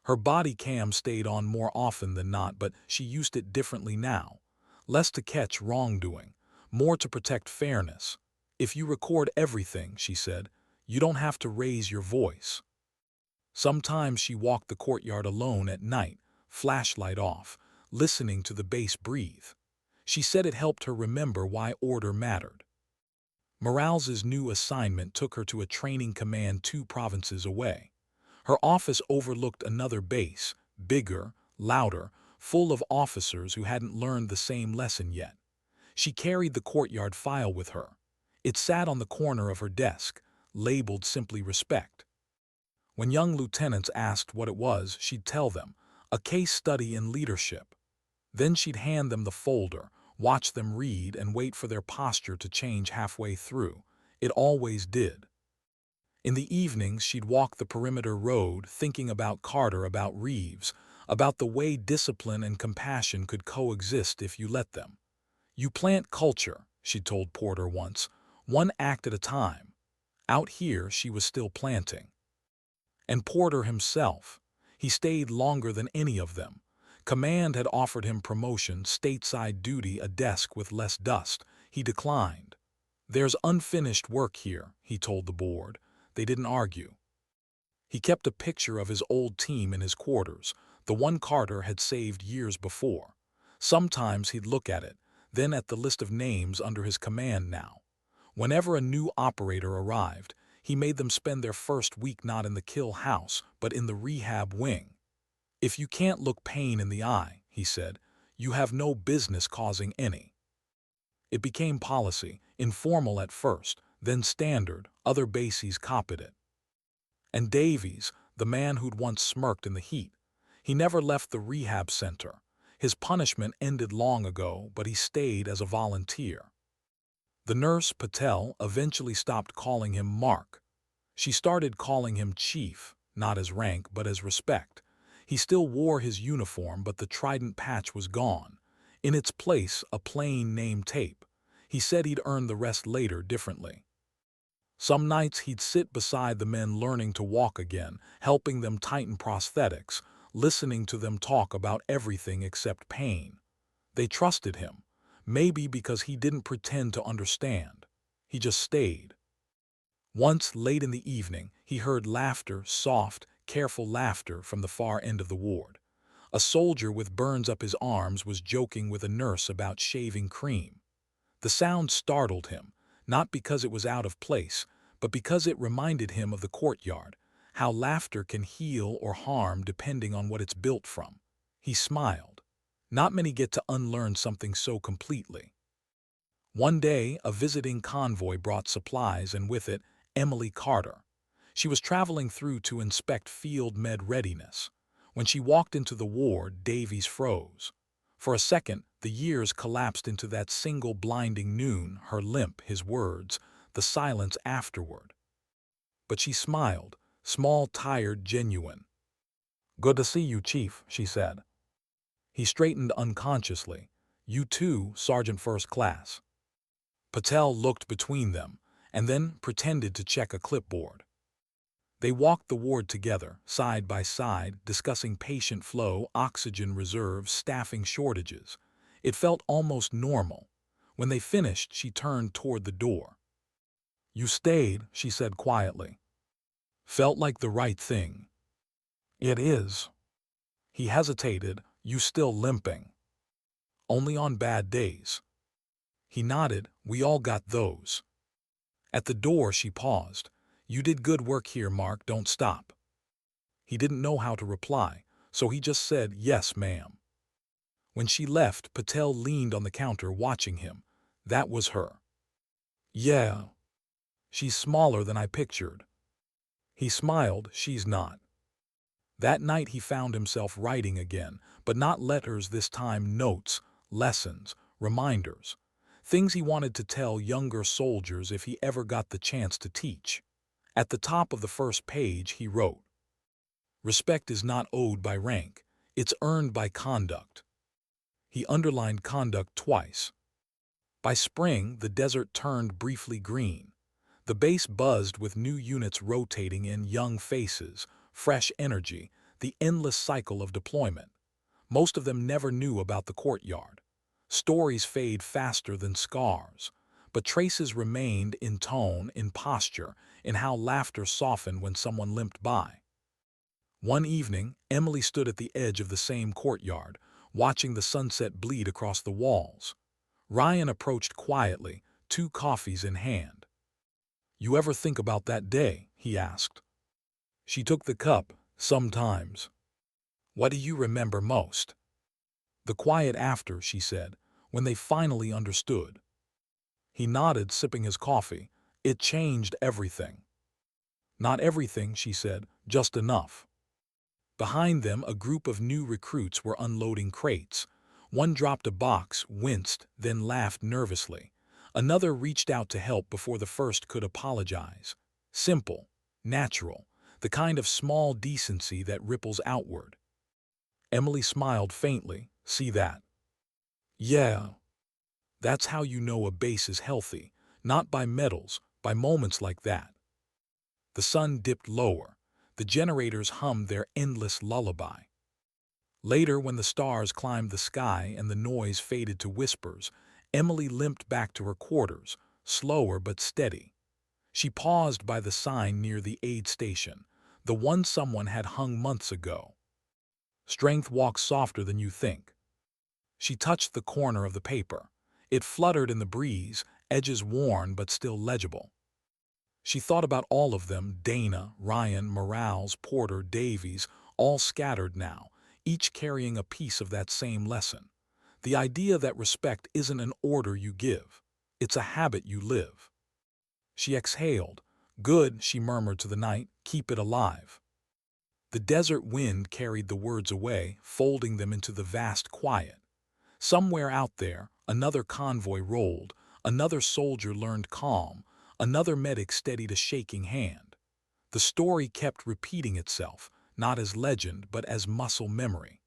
Speaker 1: Her body cam stayed on more often than not, but she used it differently now. Less to catch wrongdoing, more to protect fairness. "If you record everything," she said, "you don't have to raise your voice." Sometimes she walked the courtyard alone at night, flashlight off, listening to the base breathe. She said it helped her remember why order mattered. Morales's new assignment took her to a training command 2 provinces away. Her office overlooked another base, bigger, louder, full of officers who hadn't learned the same lesson yet. She carried the courtyard file with her. It sat on the corner of her desk, labeled simply "Respect." When young lieutenants asked what it was, she'd tell them, "A case study in leadership." Then she'd hand them the folder, watch them read, and wait for their posture to change halfway through. It always did. In the evenings, she'd walk the perimeter road, thinking about Carter, about Reeves, about the way discipline and compassion could coexist if you let them. "You plant culture," she told Porter once, "one act at a time." Out here, she was still planting. And Porter himself, he stayed longer than any of them. Command had offered him promotion, stateside duty, a desk with less dust. He declined. "There's unfinished work here," he told the board. They didn't argue. He kept a picture of his old team in his quarters, the one Carter had saved years before. Sometimes he'd look at it, then at the list of names under his command now. Whenever a new operator arrived, he made them spend their first week not in the kill house, but in the rehab wing. "If you can't look pain in the eye," he said, "you have no business causing any." It became policy, informal at first, then standard. Other bases copied it. And Davies, the man who'd once smirked in the heat, he never left the rehab center. His punishment ended long ago, but he stayed as a volunteer. The nurse, Patel, eventually stopped calling him Mark. She started calling him Chief, not as rank, but as respect. He still wore his uniform, but the trident patch was gone. In its place, a plain name tape. He said he'd earn the rest later differently. Some nights he'd sit beside the men learning to walk again, helping them tighten prosthetics, listening to them talk about everything except pain. They trusted him, maybe because he didn't pretend to understand. He just stayed. Once, late in the evening, he heard laughter, soft, careful laughter from the far end of the ward. A soldier with burns up his arms was joking with a nurse about shaving cream. The sound startled him, not because it was out of place, but because it reminded him of the courtyard, how laughter can heal or harm depending on what it's built from. He smiled. Not many get to unlearn something so completely. One day, a visiting convoy brought supplies and with it, Emily Carter. She was traveling through to inspect field med readiness. When she walked into the ward, Davies froze. For a second, the years collapsed into that single blinding noon, her limp, his words, the silence afterward. But she smiled, small, tired, genuine. "Good to see you, Chief," she said. He straightened unconsciously. "You too, Sergeant First Class." Patel looked between them, and then pretended to check a clipboard. They walked the ward together, side by side, discussing patient flow, oxygen reserves, staffing shortages. It felt almost normal. When they finished, she turned toward the door. "You stayed," she said quietly. "Felt like the right thing." "It is." He hesitated. "You still limping?" "Only on bad days." He nodded. "We all got those." At the door, she paused. "You did good work here, Mark. Don't stop." He didn't know how to reply, so he just said, "Yes, ma'am." When she left, Patel leaned on the counter watching him. That was her. "Yeah. She's smaller than I pictured." He smiled. "She's not." That night he found himself writing again, but not letters this time, notes, lessons, reminders. Things he wanted to tell younger soldiers if he ever got the chance to teach. At the top of the first page he wrote, "Respect is not owed by rank, it's earned by conduct." He underlined conduct twice. By spring, the desert turned briefly green. The base buzzed with new units rotating in, young faces, fresh energy, the endless cycle of deployment. Most of them never knew about the courtyard. Stories fade faster than scars, but traces remained in tone, in posture, in how laughter softened when someone limped by. One evening, Emily stood at the edge of the same courtyard, watching the sunset bleed across the walls. Ryan approached quietly, 2 coffees in hand. "You ever think about that day?" he asked. She took the cup. "Sometimes." "What do you remember most?" "The quiet after," she said, "when they finally understood." He nodded, sipping his coffee. "It changed everything." "Not everything," she said, "just enough." Behind them, a group of new recruits were unloading crates. One dropped a box, winced, then laughed nervously. Another reached out to help before the first could apologize. Simple, natural, the kind of small decency that ripples outward. Emily smiled faintly. "See that?" "Yeah. That's how you know a base is healthy, not by medals, by moments like that." The sun dipped lower. The generators hummed their endless lullaby. Later, when the stars climbed the sky and the noise faded to whispers, Emily limped back to her quarters, slower but steady. She paused by the sign near the aid station, the one someone had hung months ago. Strength walks softer than you think. She touched the corner of the paper. It fluttered in the breeze, edges worn but still legible. She thought about all of them, Dana, Ryan, Morales, Porter, Davies, all scattered now, each carrying a piece of that same lesson. The idea that respect isn't an order you give. It's a habit you live. She exhaled. Good, she murmured to the night, keep it alive. The desert wind carried the words away, folding them into the vast quiet. Somewhere out there, another convoy rolled, another soldier learned calm, another medic steadied a shaking hand. The story kept repeating itself, not as legend but as muscle memory.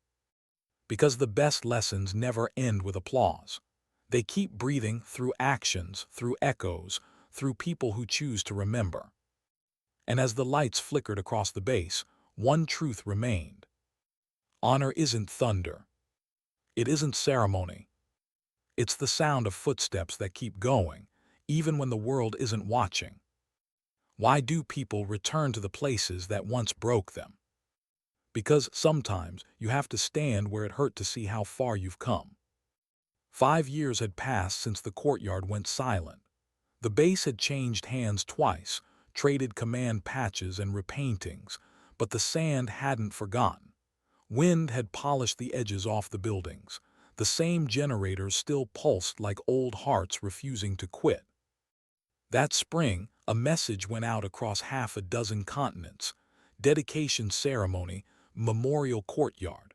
Speaker 1: Because the best lessons never end with applause. They keep breathing through actions, through echoes, through people who choose to remember. And as the lights flickered across the base, one truth remained. Honor isn't thunder. It isn't ceremony. It's the sound of footsteps that keep going, even when the world isn't watching. Why do people return to the places that once broke them? Because sometimes you have to stand where it hurt to see how far you've come. 5 years had passed since the courtyard went silent. The base had changed hands twice, traded command patches and repaintings, but the sand hadn't forgotten. Wind had polished the edges off the buildings. The same generators still pulsed like old hearts refusing to quit. That spring, a message went out across half a dozen continents. Dedication ceremony, memorial courtyard,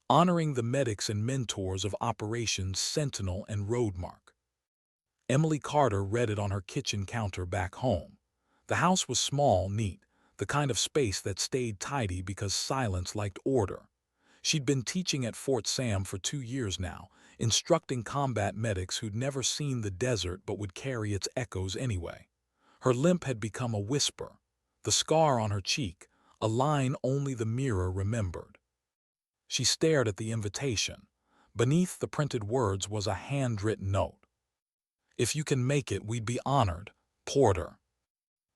Speaker 1: honoring the medics and mentors of Operations Sentinel and Roadmark. Emily Carter read it on her kitchen counter back home. The house was small, neat, the kind of space that stayed tidy because silence liked order. She'd been teaching at Fort Sam for 2 years now, instructing combat medics who'd never seen the desert but would carry its echoes anyway. Her limp had become a whisper, the scar on her cheek, a line only the mirror remembered. She stared at the invitation. Beneath the printed words was a handwritten note. If you can make it, we'd be honored, Porter.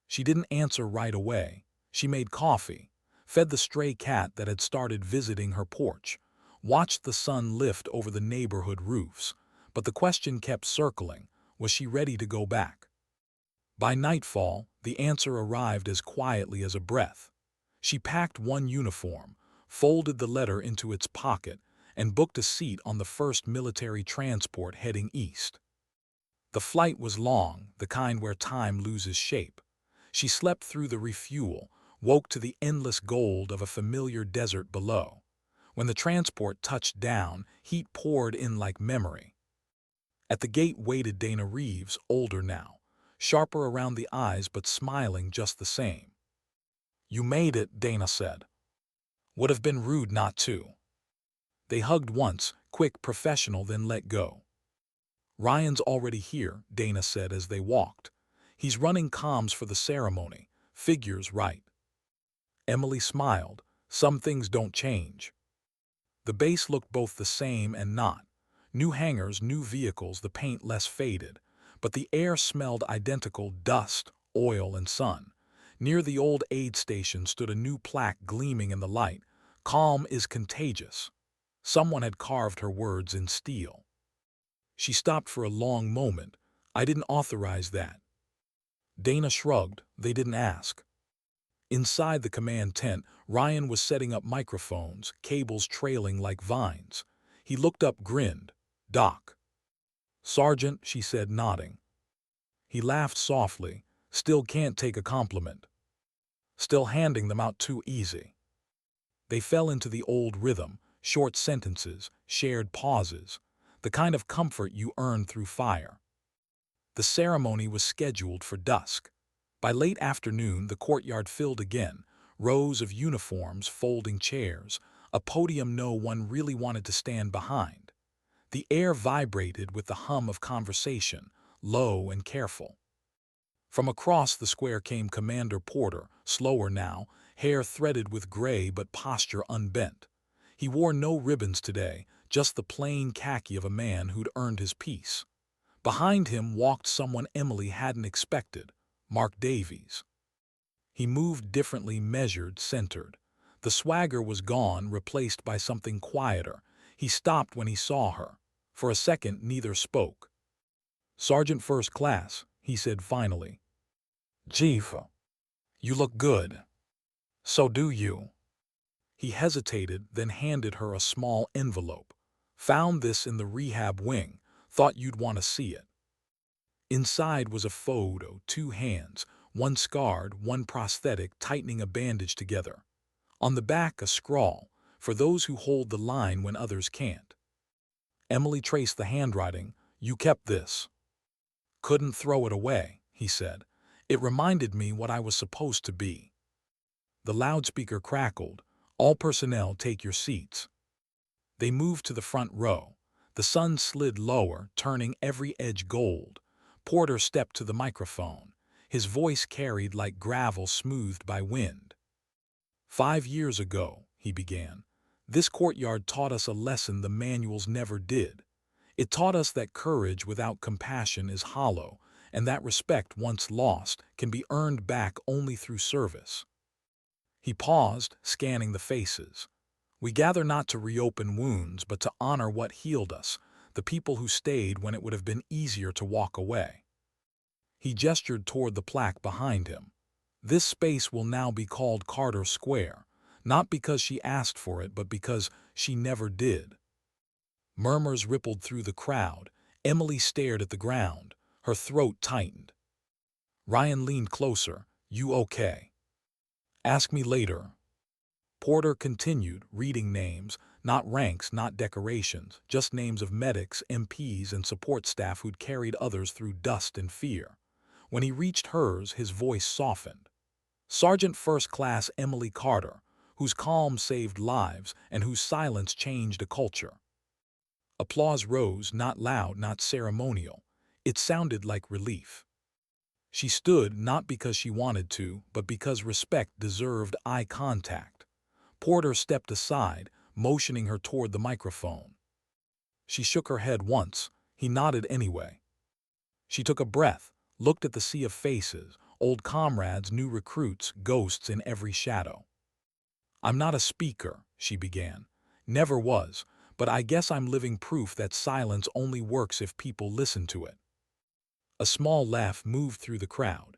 Speaker 1: She didn't answer right away. She made coffee, fed the stray cat that had started visiting her porch, watched the sun lift over the neighborhood roofs, but the question kept circling, was she ready to go back? By nightfall, the answer arrived as quietly as a breath. She packed one uniform, folded the letter into its pocket, and booked a seat on the first military transport heading east. The flight was long, the kind where time loses shape. She slept through the refuel, woke to the endless gold of a familiar desert below. When the transport touched down, heat poured in like memory. At the gate waited Dana Reeves, older now, sharper around the eyes but smiling just the same. "You made it," Dana said. "Would have been rude not to." They hugged once, quick, professional, then let go. "Ryan's already here," Dana said as they walked. "He's running comms for the ceremony. Figures right." Emily smiled. Some things don't change. The base looked both the same and not. New hangars, new vehicles, the paint less faded. But the air smelled identical: dust, oil, and sun. Near the old aid station stood a new plaque gleaming in the light. "Calm is contagious." Someone had carved her words in steel. She stopped for a long moment. "I didn't authorize that." Dana shrugged. "They didn't ask." Inside the command tent, Ryan was setting up microphones, cables trailing like vines. He looked up, grinned. "Doc." "Sergeant," she said, nodding. He laughed softly. "Still can't take a compliment. Still handing them out too easy." They fell into the old rhythm, short sentences, shared pauses, the kind of comfort you earn through fire. The ceremony was scheduled for dusk. By late afternoon, the courtyard filled again, rows of uniforms, folding chairs, a podium no one really wanted to stand behind. The air vibrated with the hum of conversation, low and careful. From across the square came Commander Porter, slower now, hair threaded with gray but posture unbent. He wore no ribbons today, just the plain khaki of a man who'd earned his peace. Behind him walked someone Emily hadn't expected, Mark Davies. He moved differently, measured, centered. The swagger was gone, replaced by something quieter. He stopped when he saw her. For a second, neither spoke. "Sergeant First Class," he said finally. "Chief, you look good. So do you." He hesitated, then handed her a small envelope. "Found this in the rehab wing. Thought you'd want to see it." Inside was a photo, two hands, one scarred, one prosthetic, tightening a bandage together. On the back, a scrawl, "For those who hold the line when others can't." Emily traced the handwriting. "You kept this." "Couldn't throw it away," he said. "It reminded me what I was supposed to be." The loudspeaker crackled. "All personnel, take your seats." They moved to the front row. The sun slid lower, turning every edge gold. Porter stepped to the microphone. His voice carried like gravel smoothed by wind. "5 years ago," he began, "this courtyard taught us a lesson the manuals never did. It taught us that courage without compassion is hollow, and that respect once lost can be earned back only through service." He paused, scanning the faces. "We gather not to reopen wounds, but to honor what healed us, the people who stayed when it would have been easier to walk away." He gestured toward the plaque behind him. "This space will now be called Carter Square, not because she asked for it, but because she never did." Murmurs rippled through the crowd. Emily stared at the ground. Her throat tightened. Ryan leaned closer. "You okay?" "Ask me later." Porter continued, reading names, not ranks, not decorations, just names of medics, MPs, and support staff who'd carried others through dust and fear. When he reached hers, his voice softened. "Sergeant First Class Emily Carter, whose calm saved lives and whose silence changed a culture." Applause rose, not loud, not ceremonial. It sounded like relief. She stood not because she wanted to, but because respect deserved eye contact. Porter stepped aside, motioning her toward the microphone. She shook her head once. He nodded anyway. She took a breath, looked at the sea of faces, old comrades, new recruits, ghosts in every shadow. "I'm not a speaker," she began. "Never was, but I guess I'm living proof that silence only works if people listen to it." A small laugh moved through the crowd.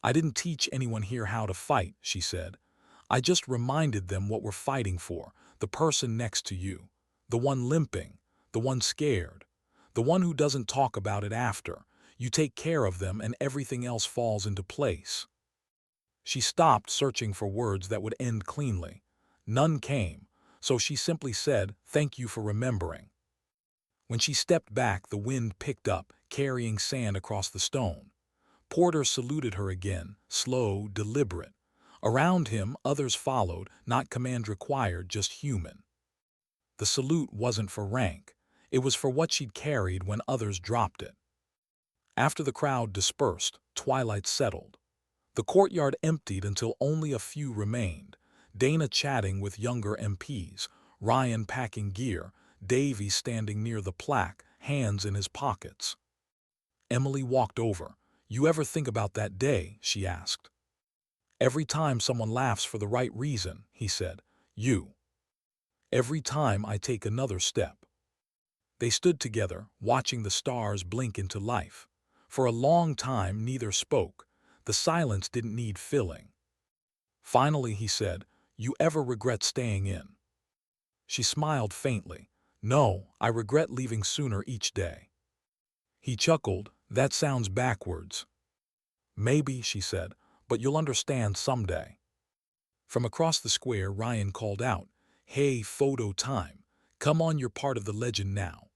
Speaker 1: "I didn't teach anyone here how to fight," she said. "I just reminded them what we're fighting for, the person next to you, the one limping, the one scared, the one who doesn't talk about it after. You take care of them and everything else falls into place." She stopped, searching for words that would end cleanly. None came, so she simply said, "Thank you for remembering." When she stepped back, the wind picked up, carrying sand across the stone. Porter saluted her again, slow, deliberate. Around him, others followed, not command required, just human. The salute wasn't for rank. It was for what she'd carried when others dropped it. After the crowd dispersed, twilight settled. The courtyard emptied until only a few remained. Dana chatting with younger MPs, Ryan packing gear, Davy standing near the plaque, hands in his pockets. Emily walked over. "You ever think about that day?" she asked. "Every time someone laughs for the right reason," he said. "You." "Every time I take another step." They stood together, watching the stars blink into life. For a long time, neither spoke. The silence didn't need filling. Finally, he said, "You ever regret staying in?" She smiled faintly. "No, I regret leaving sooner each day." He chuckled. "That sounds backwards." "Maybe," she said, "but you'll understand someday." From across the square, Ryan called out, "Hey, photo time. Come on, you're part of the legend now."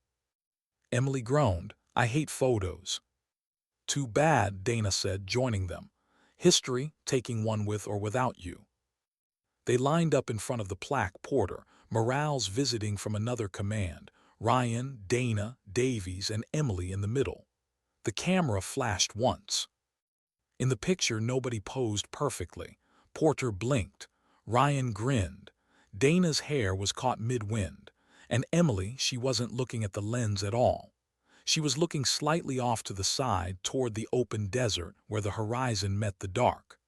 Speaker 1: Emily groaned, "I hate photos." "Too bad," Dana said, joining them. "History, taking one with or without you." They lined up in front of the plaque. Porter, Morales visiting from another command, Ryan, Dana, Davies, and Emily in the middle. The camera flashed once. In the picture, nobody posed perfectly. Porter blinked. Ryan grinned. Dana's hair was caught mid-wind. And Emily, she wasn't looking at the lens at all. She was looking slightly off to the side toward the open desert where the horizon met the dark.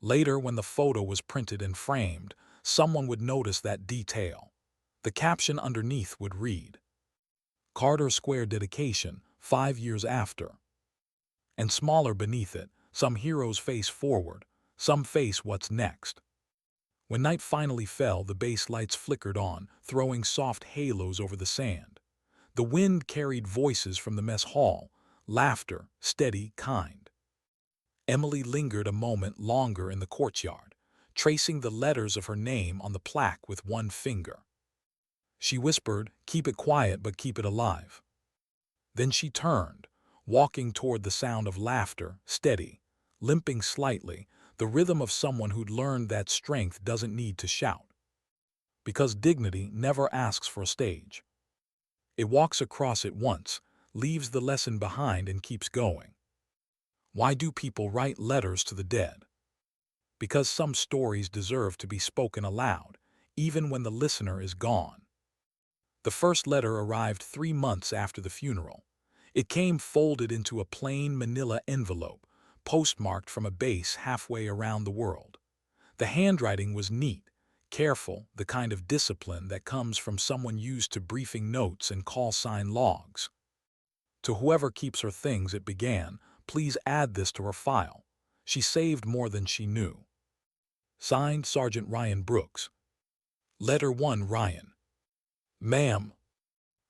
Speaker 1: Later, when the photo was printed and framed, someone would notice that detail. The caption underneath would read, Carter Square dedication, 5 years after. And smaller beneath it, some heroes face forward, some face what's next. When night finally fell, the base lights flickered on, throwing soft halos over the sand. The wind carried voices from the mess hall, laughter, steady, kind. Emily lingered a moment longer in the courtyard, tracing the letters of her name on the plaque with one finger. She whispered, "Keep it quiet, but keep it alive." Then she turned, walking toward the sound of laughter, steady, limping slightly, the rhythm of someone who'd learned that strength doesn't need to shout. Because dignity never asks for a stage. It walks across it once, leaves the lesson behind, and keeps going. Why do people write letters to the dead? Because some stories deserve to be spoken aloud, even when the listener is gone. The first letter arrived 3 months after the funeral. It came folded into a plain manila envelope, postmarked from a base halfway around the world. The handwriting was neat, careful, the kind of discipline that comes from someone used to briefing notes and call sign logs. To whoever keeps her things, it began, "Please add this to her file. She saved more than she knew." Signed, Sergeant Ryan Brooks. Letter 1, Ryan. Ma'am,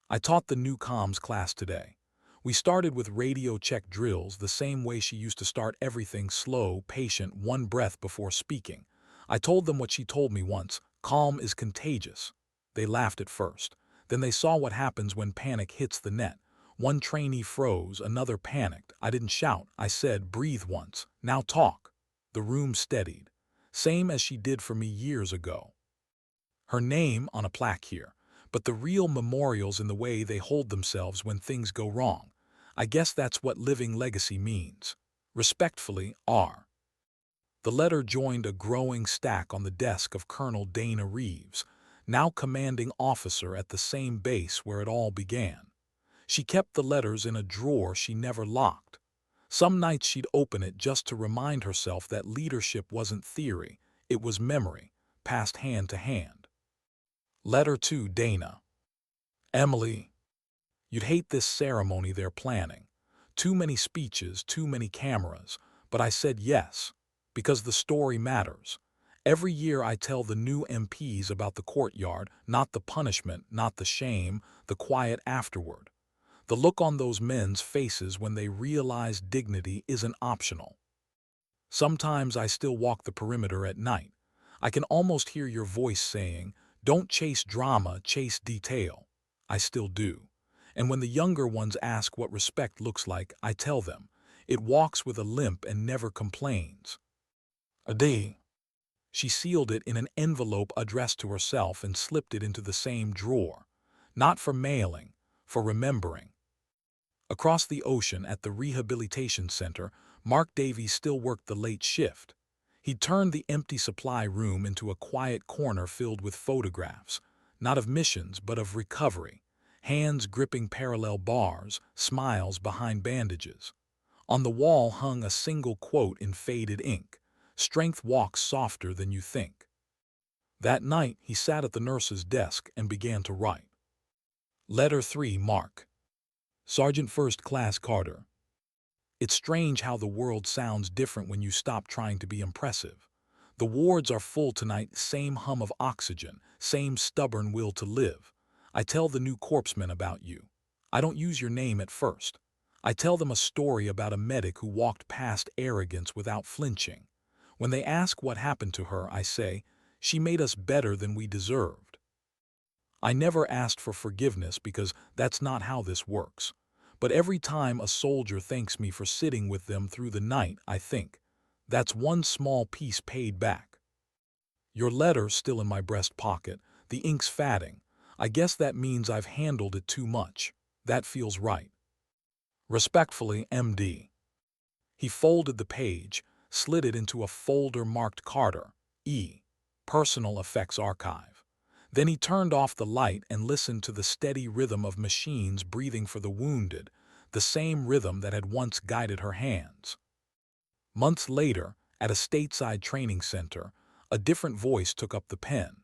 Speaker 1: I taught the new comms class today. We started with radio check drills the same way she used to start everything: slow, patient, one breath before speaking. I told them what she told me once: calm is contagious. They laughed at first. Then they saw what happens when panic hits the net. One trainee froze, another panicked. I didn't shout. I said, "Breathe once. Now talk." The room steadied. Same as she did for me years ago. Her name on a plaque here, but the real memorials in the way they hold themselves when things go wrong. I guess that's what living legacy means. Respectfully, R. The letter joined a growing stack on the desk of Colonel Dana Reeves, now commanding officer at the same base where it all began. She kept the letters in a drawer she never locked. Some nights she'd open it just to remind herself that leadership wasn't theory, it was memory, passed hand to hand. Letter 2, Dana. Emily, you'd hate this ceremony they're planning. Too many speeches, too many cameras. But I said yes, because the story matters. Every year I tell the new MPs about the courtyard, not the punishment, not the shame, the quiet afterward. The look on those men's faces when they realize dignity isn't optional. Sometimes I still walk the perimeter at night. I can almost hear your voice saying, "Don't chase drama, chase detail." I still do. And when the younger ones ask what respect looks like, I tell them, it walks with a limp and never complains. Adi. She sealed it in an envelope addressed to herself and slipped it into the same drawer. Not for mailing, for remembering. Across the ocean at the rehabilitation center, Mark Davies still worked the late shift. He'd turned the empty supply room into a quiet corner filled with photographs, not of missions but of recovery, hands gripping parallel bars, smiles behind bandages. On the wall hung a single quote in faded ink: "Strength walks softer than you think." That night he sat at the nurse's desk and began to write. Letter 3, Mark. Sergeant First Class Carter. It's strange how the world sounds different when you stop trying to be impressive. The wards are full tonight, same hum of oxygen, same stubborn will to live. I tell the new corpsmen about you. I don't use your name at first. I tell them a story about a medic who walked past arrogance without flinching. When they ask what happened to her, I say, "She made us better than we deserved." I never asked for forgiveness because that's not how this works. But every time a soldier thanks me for sitting with them through the night, I think, that's one small piece paid back. Your letter's still in my breast pocket, the ink's fatting. I guess that means I've handled it too much. That feels right. Respectfully, MD. He folded the page, slid it into a folder marked Carter, E. Personal Effects Archive. Then he turned off the light and listened to the steady rhythm of machines breathing for the wounded, the same rhythm that had once guided her hands. Months later, at a stateside training center, a different voice took up the pen.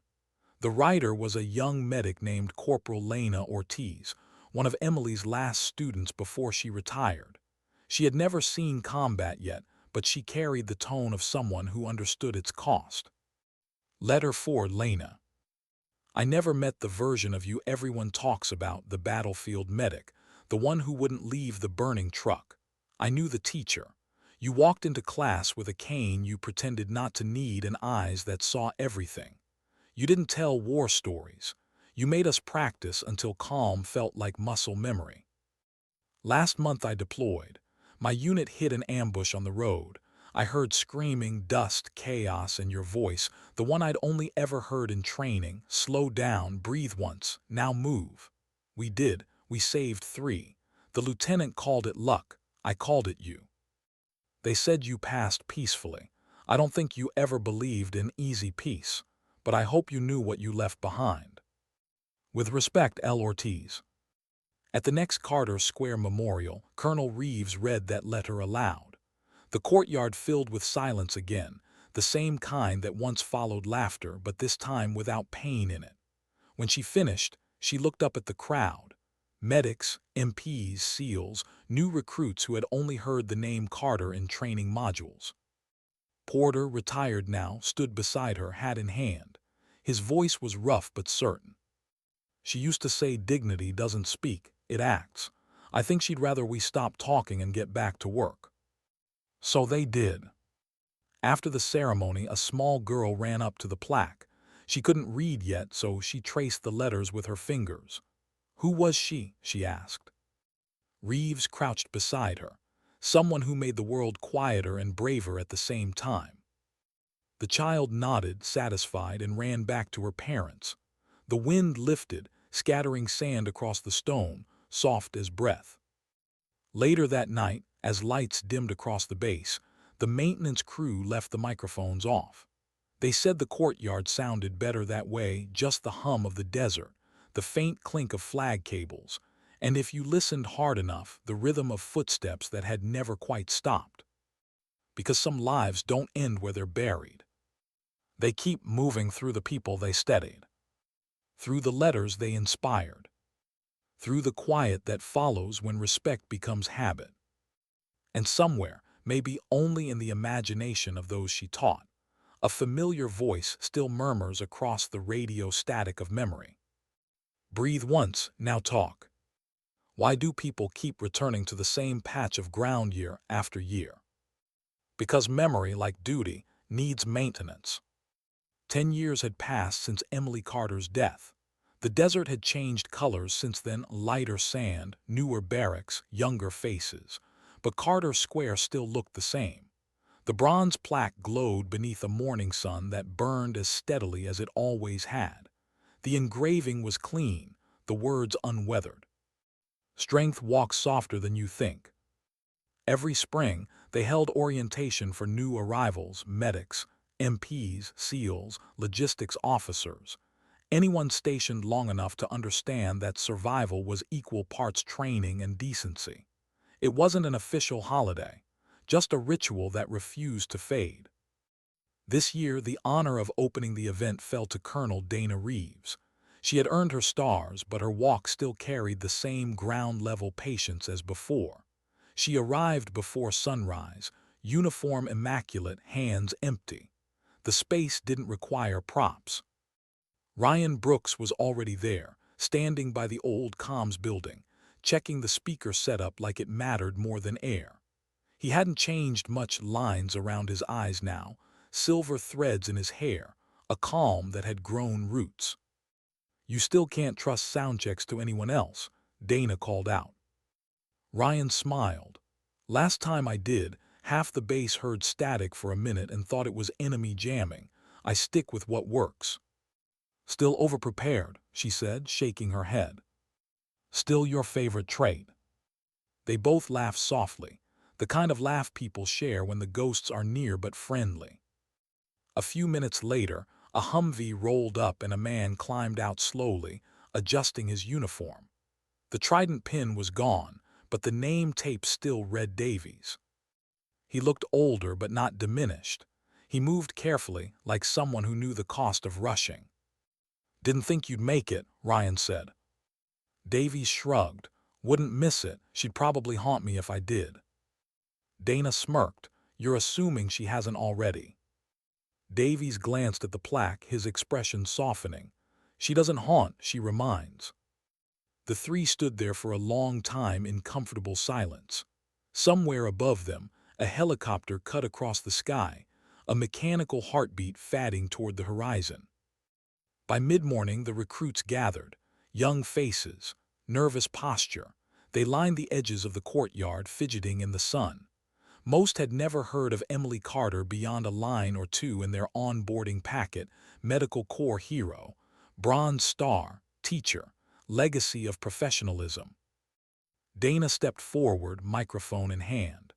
Speaker 1: The writer was a young medic named Corporal Lena Ortiz, one of Emily's last students before she retired. She had never seen combat yet, but she carried the tone of someone who understood its cost. Letter for Lena. I never met the version of you everyone talks about, the battlefield medic, the one who wouldn't leave the burning truck. I knew the teacher. You walked into class with a cane you pretended not to need and eyes that saw everything. You didn't tell war stories. You made us practice until calm felt like muscle memory. Last month I deployed. My unit hit an ambush on the road. I heard screaming, dust, chaos, and your voice, the one I'd only ever heard in training. Slow down, breathe once, now move. We did. We saved 3. The lieutenant called it luck. I called it you. They said you passed peacefully. I don't think you ever believed in easy peace, but I hope you knew what you left behind. With respect, L. Ortiz. At the next Carter Square memorial, Colonel Reeves read that letter aloud. The courtyard filled with silence again, the same kind that once followed laughter, but this time without pain in it. When she finished, she looked up at the crowd. Medics, MPs, SEALs, new recruits who had only heard the name Carter in training modules. Porter, retired now, stood beside her, hat in hand. His voice was rough but certain. She used to say dignity doesn't speak, it acts. I think she'd rather we stop talking and get back to work. So they did. After the ceremony, a small girl ran up to the plaque. She couldn't read yet, so she traced the letters with her fingers. Who was she? She asked. Reeves crouched beside her. Someone who made the world quieter and braver at the same time. The child nodded, satisfied, and ran back to her parents. The wind lifted, scattering sand across the stone, soft as breath. Later that night, as lights dimmed across the base, the maintenance crew left the microphones off. They said the courtyard sounded better that way, just the hum of the desert, the faint clink of flag cables, and if you listened hard enough, the rhythm of footsteps that had never quite stopped. Because some lives don't end where they're buried. They keep moving through the people they steadied, through the letters they inspired, through the quiet that follows when respect becomes habit. And somewhere, maybe only in the imagination of those she taught, a familiar voice still murmurs across the radio static of memory. Breathe once, now talk. Why do people keep returning to the same patch of ground year after year? Because memory, like duty, needs maintenance. 10 years had passed since Emily Carter's death. The desert had changed colors since then, lighter sand, newer barracks, younger faces. But Carter Square still looked the same. The bronze plaque glowed beneath a morning sun that burned as steadily as it always had. The engraving was clean, the words unweathered. Strength walks softer than you think. Every spring, they held orientation for new arrivals, medics, MPs, SEALs, logistics officers, anyone stationed long enough to understand that survival was equal parts training and decency. It wasn't an official holiday, just a ritual that refused to fade. This year, the honor of opening the event fell to Colonel Dana Reeves. She had earned her stars, but her walk still carried the same ground-level patience as before. She arrived before sunrise, uniform immaculate, hands empty. The space didn't require props. Ryan Brooks was already there, standing by the old comms building, checking the speaker setup like it mattered more than air. He hadn't changed much, lines around his eyes now, silver threads in his hair, a calm that had grown roots. You still can't trust sound checks to anyone else, Dana called out. Ryan smiled. Last time I did, half the base heard static for a minute and thought it was enemy jamming. I stick with what works. Still overprepared, she said, shaking her head. Still your favorite trait. They both laughed softly, the kind of laugh people share when the ghosts are near but friendly. A few minutes later, A Humvee rolled up and a man climbed out slowly, adjusting his uniform. The trident pin was gone, but the name tape still read Davies. He looked older but not diminished. He moved carefully, like someone who knew the cost of rushing. "Didn't think you'd make it," Ryan said. Davies shrugged. "Wouldn't miss it. She'd probably haunt me if I did." Dana smirked. "You're assuming she hasn't already." Davies glanced at the plaque, his expression softening. "She doesn't haunt, she reminds." The three stood there for a long time in comfortable silence. Somewhere above them, a helicopter cut across the sky, a mechanical heartbeat fading toward the horizon. By mid-morning, the recruits gathered. Young faces, nervous posture. They lined the edges of the courtyard, fidgeting in the sun. Most had never heard of Emily Carter beyond a line or two in their onboarding packet: Medical Corps hero, Bronze Star, teacher, legacy of professionalism. Dana stepped forward, microphone in hand.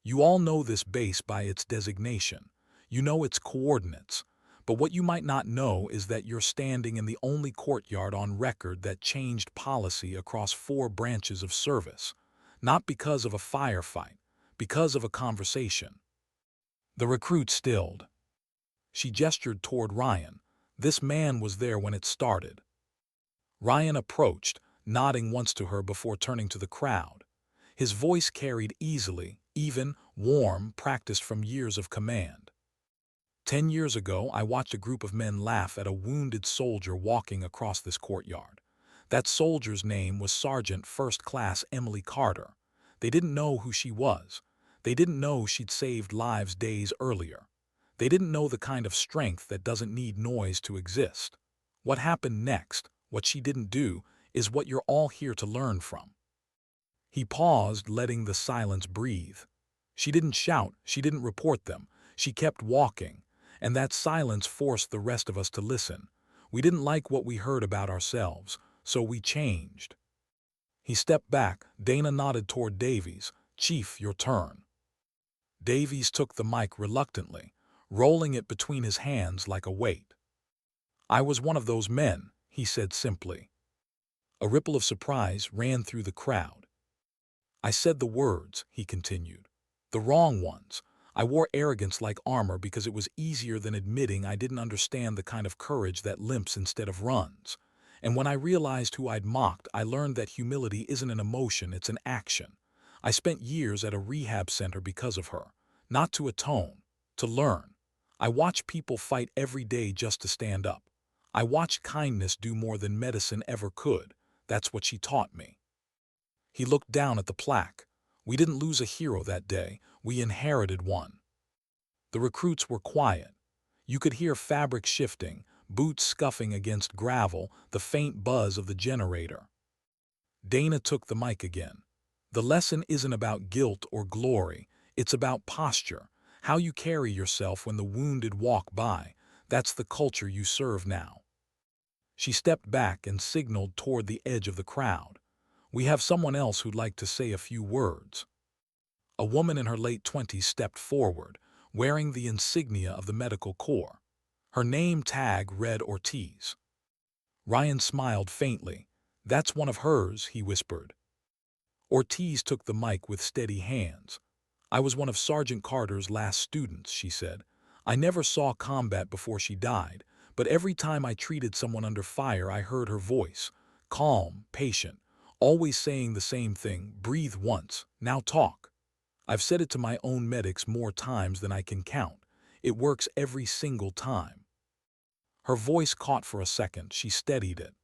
Speaker 1: "You all know this base by its designation. You know its coordinates. But what you might not know is that you're standing in the only courtyard on record that changed policy across 4 branches of service. Not because of a firefight, because of a conversation." The recruit stilled. She gestured toward Ryan. "This man was there when it started." Ryan approached, nodding once to her before turning to the crowd. His voice carried easily, even, warm, practiced from years of command. 10 years ago, I watched a group of men laugh at a wounded soldier walking across this courtyard. That soldier's name was Sergeant First Class Emily Carter. They didn't know who she was. They didn't know she'd saved lives days earlier. They didn't know the kind of strength that doesn't need noise to exist. What happened next, what she didn't do, is what you're all here to learn from." He paused, letting the silence breathe. She didn't shout, she didn't report them. She kept walking, and that silence forced the rest of us to listen. We didn't like what we heard about ourselves, so we changed. He stepped back. Dana nodded toward Davies. "Chief, your turn." Davies took the mic reluctantly, rolling it between his hands like a weight. "I was one of those men," he said simply. A ripple of surprise ran through the crowd. "I said the words," he continued. "The wrong ones. I wore arrogance like armor because it was easier than admitting I didn't understand the kind of courage that limps instead of runs. And when I realized who I'd mocked, I learned that humility isn't an emotion, it's an action. I spent years at a rehab center because of her. Not to atone, to learn. I watched people fight every day just to stand up. I watched kindness do more than medicine ever could. That's what she taught me." He looked down at the plaque. "We didn't lose a hero that day. We inherited one." The recruits were quiet. You could hear fabric shifting, boots scuffing against gravel, the faint buzz of the generator. Dana took the mic again. "The lesson isn't about guilt or glory. It's about posture, how you carry yourself when the wounded walk by. That's the culture you serve now." She stepped back and signaled toward the edge of the crowd. "We have someone else who'd like to say a few words." A woman in her late 20s stepped forward, wearing the insignia of the Medical Corps. Her name tag read Ortiz. Ryan smiled faintly. "That's one of hers," he whispered. Ortiz took the mic with steady hands. "I was one of Sergeant Carter's last students," she said. "I never saw combat before she died, but every time I treated someone under fire I heard her voice. Calm, patient, always saying the same thing: breathe once, now talk. I've said it to my own medics more times than I can count. It works every single time." Her voice caught for a second. She steadied it.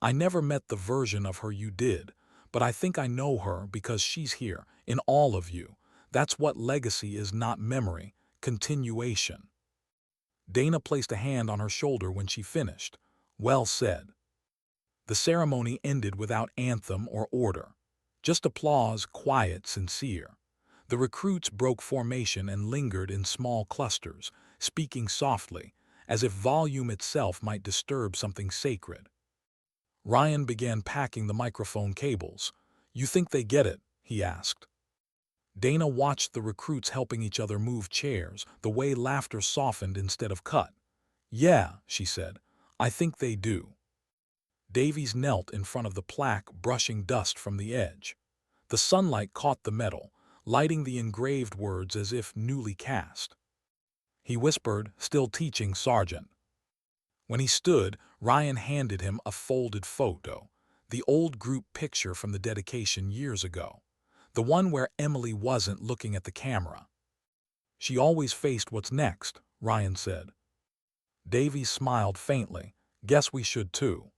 Speaker 1: "I never met the version of her you did, but I think I know her because she's here, in all of you. That's what legacy is, not memory, continuation." Dana placed a hand on her shoulder when she finished. "Well said." The ceremony ended without anthem or order. Just applause, quiet, sincere. The recruits broke formation and lingered in small clusters, speaking softly, as if volume itself might disturb something sacred. Ryan began packing the microphone cables. "You think they get it?" he asked. Dana watched the recruits helping each other move chairs, the way laughter softened instead of cut. Yeah, she said. I think they do. Davies knelt in front of the plaque, brushing dust from the edge. The sunlight caught the metal, lighting the engraved words as if newly cast. He whispered, still teaching, Sergeant. When he stood, Ryan handed him a folded photo, the old group picture from the dedication years ago, the one where Emily wasn't looking at the camera. She always faced what's next, Ryan said. Davies smiled faintly. Guess we should too.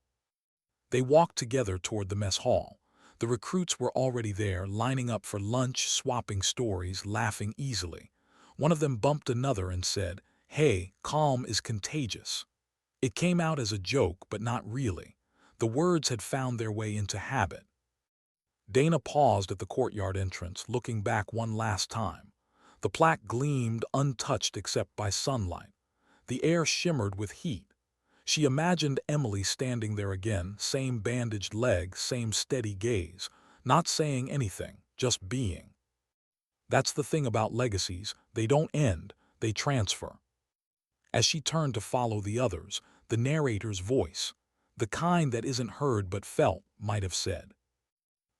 Speaker 1: They walked together toward the mess hall. The recruits were already there, lining up for lunch, swapping stories, laughing easily. One of them bumped another and said, Hey, calm is contagious. It came out as a joke, but not really. The words had found their way into habit. Dana paused at the courtyard entrance, looking back one last time. The plaque gleamed, untouched except by sunlight. The air shimmered with heat. She imagined Emily standing there again, same bandaged leg, same steady gaze, not saying anything, just being. That's the thing about legacies, they don't end, they transfer. As she turned to follow the others, the narrator's voice, the kind that isn't heard but felt, might have said,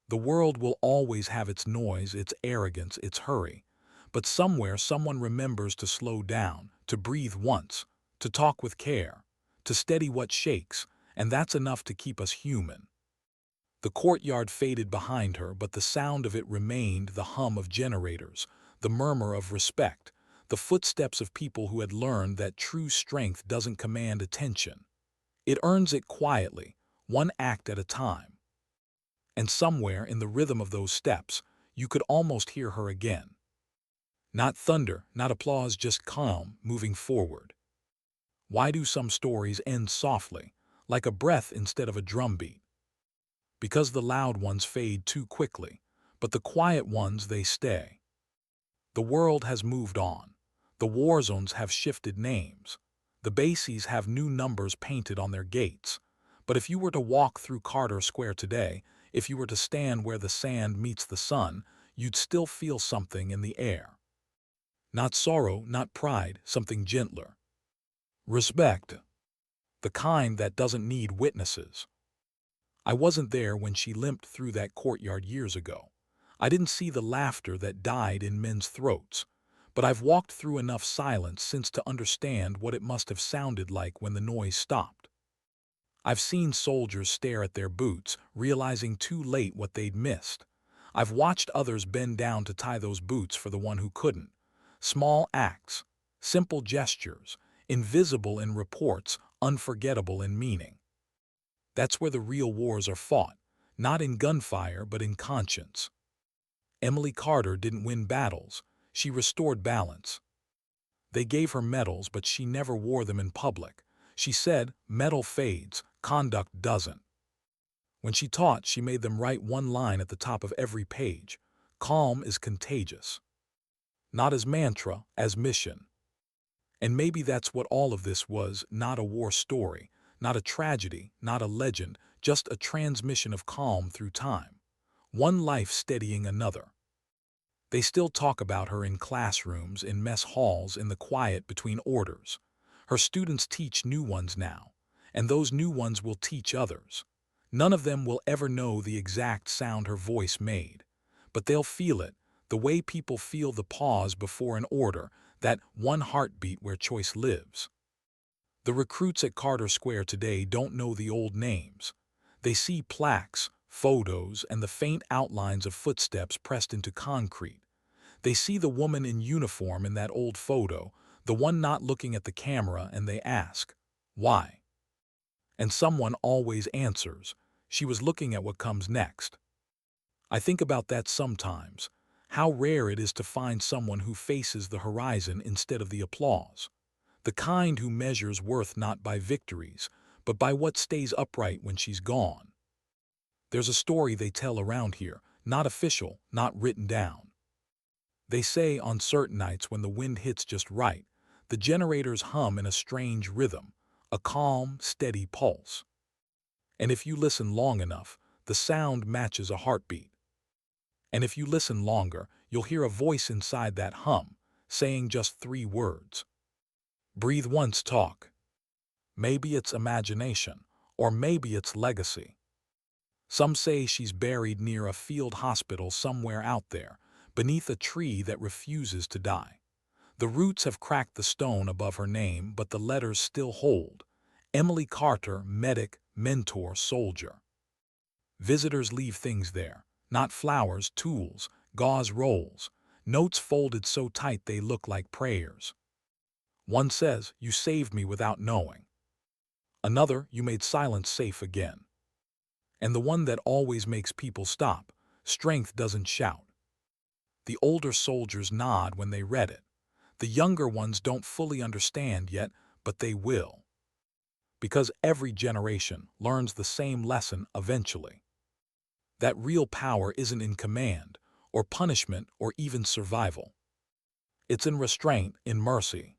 Speaker 1: the world will always have its noise, its arrogance, its hurry. But somewhere someone remembers to slow down, to breathe once, to talk with care, to steady what shakes, and that's enough to keep us human. The courtyard faded behind her, but the sound of it remained, the hum of generators, the murmur of respect, the footsteps of people who had learned that true strength doesn't command attention. It earns it quietly, one act at a time. And somewhere in the rhythm of those steps, you could almost hear her again. Not thunder, not applause, just calm, moving forward. Why do some stories end softly, like a breath instead of a drumbeat? Because the loud ones fade too quickly, but the quiet ones, they stay. The world has moved on. The war zones have shifted names. The bases have new numbers painted on their gates. But if you were to walk through Carter Square today, if you were to stand where the sand meets the sun, you'd still feel something in the air. Not sorrow, not pride, something gentler. Respect. The kind that doesn't need witnesses. I wasn't there when she limped through that courtyard years ago. I didn't see the laughter that died in men's throats. But I've walked through enough silence since to understand what it must have sounded like when the noise stopped. I've seen soldiers stare at their boots, realizing too late what they'd missed. I've watched others bend down to tie those boots for the one who couldn't. Small acts, simple gestures, invisible in reports, unforgettable in meaning. That's where the real wars are fought, not in gunfire but in conscience. Emily Carter didn't win battles, she restored balance. They gave her medals, but she never wore them in public. She said, medal fades, conduct doesn't. When she taught, she made them write one line at the top of every page. Calm is contagious. Not as mantra, as mission. And maybe that's what all of this was, not a war story, not a tragedy, not a legend, just a transmission of calm through time. One life steadying another. They still talk about her in classrooms, in mess halls, in the quiet between orders. Her students teach new ones now, and those new ones will teach others. None of them will ever know the exact sound her voice made, but they'll feel it, the way people feel the pause before an order, that one heartbeat where choice lives. The recruits at Carter Square today don't know the old names. They see plaques, photos, and the faint outlines of footsteps pressed into concrete. They see the woman in uniform in that old photo, the one not looking at the camera, and they ask, why? And someone always answers, she was looking at what comes next. I think about that sometimes, how rare it is to find someone who faces the horizon instead of the applause. The kind who measures worth not by victories, but by what stays upright when she's gone. There's a story they tell around here, not official, not written down. They say on certain nights when the wind hits just right, the generators hum in a strange rhythm, a calm, steady pulse. And if you listen long enough, the sound matches a heartbeat. And if you listen longer, you'll hear a voice inside that hum, saying just 3 words. Breathe once, talk. Maybe it's imagination, or maybe it's legacy. Some say she's buried near a field hospital somewhere out there, beneath a tree that refuses to die. The roots have cracked the stone above her name, but the letters still hold. Emily Carter, medic, mentor, soldier. Visitors leave things there, not flowers, tools, gauze rolls, notes folded so tight they look like prayers. One says, "You saved me without knowing." Another, "You made silence safe again." And the one that always makes people stop, "Strength doesn't shout." The older soldiers nod when they read it. The younger ones don't fully understand yet, but they will. Because every generation learns the same lesson eventually. That real power isn't in command, or punishment, or even survival. It's in restraint, in mercy,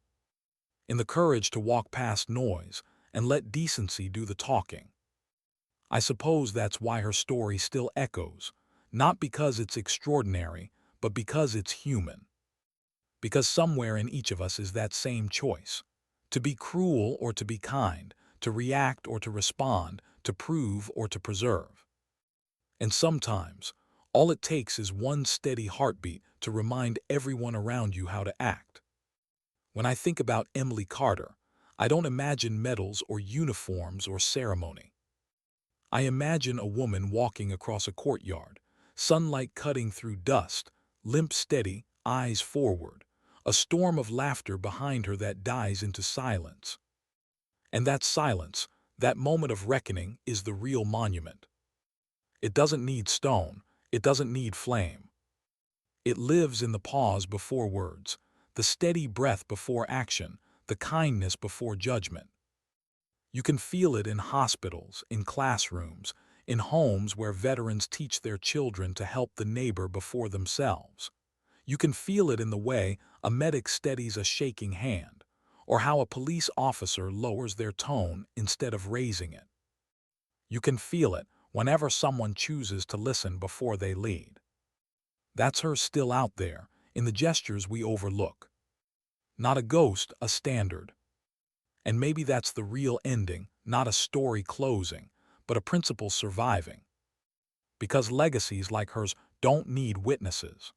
Speaker 1: in the courage to walk past noise and let decency do the talking. I suppose that's why her story still echoes, not because it's extraordinary, but because it's human. Because somewhere in each of us is that same choice. To be cruel or to be kind, to react or to respond, to prove or to preserve. And sometimes, all it takes is one steady heartbeat to remind everyone around you how to act. When I think about Emily Carter, I don't imagine medals or uniforms or ceremony. I imagine a woman walking across a courtyard, sunlight cutting through dust, limp steady, eyes forward, a storm of laughter behind her that dies into silence. And that silence, that moment of reckoning, is the real monument. It doesn't need stone, it doesn't need flame. It lives in the pause before words, the steady breath before action, the kindness before judgment. You can feel it in hospitals, in classrooms, in homes where veterans teach their children to help the neighbor before themselves. You can feel it in the way a medic steadies a shaking hand, or how a police officer lowers their tone instead of raising it. You can feel it whenever someone chooses to listen before they lead. That's her still out there, in the gestures we overlook. Not a ghost, a standard. And maybe that's the real ending, not a story closing, but a principle surviving. Because legacies like hers don't need witnesses.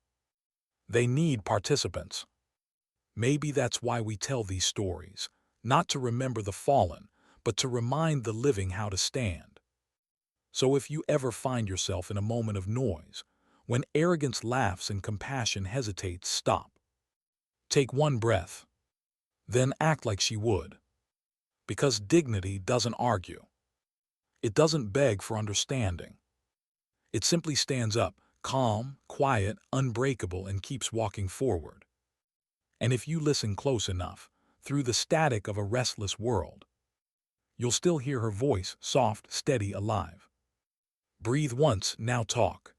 Speaker 1: They need participants. Maybe that's why we tell these stories, not to remember the fallen, but to remind the living how to stand. So if you ever find yourself in a moment of noise, when arrogance laughs and compassion hesitates, stop. Take one breath. Then act like she would. Because dignity doesn't argue. It doesn't beg for understanding. It simply stands up, calm, quiet, unbreakable, and keeps walking forward. And if you listen close enough, through the static of a restless world, you'll still hear her voice, soft, steady, alive. Breathe once, now talk.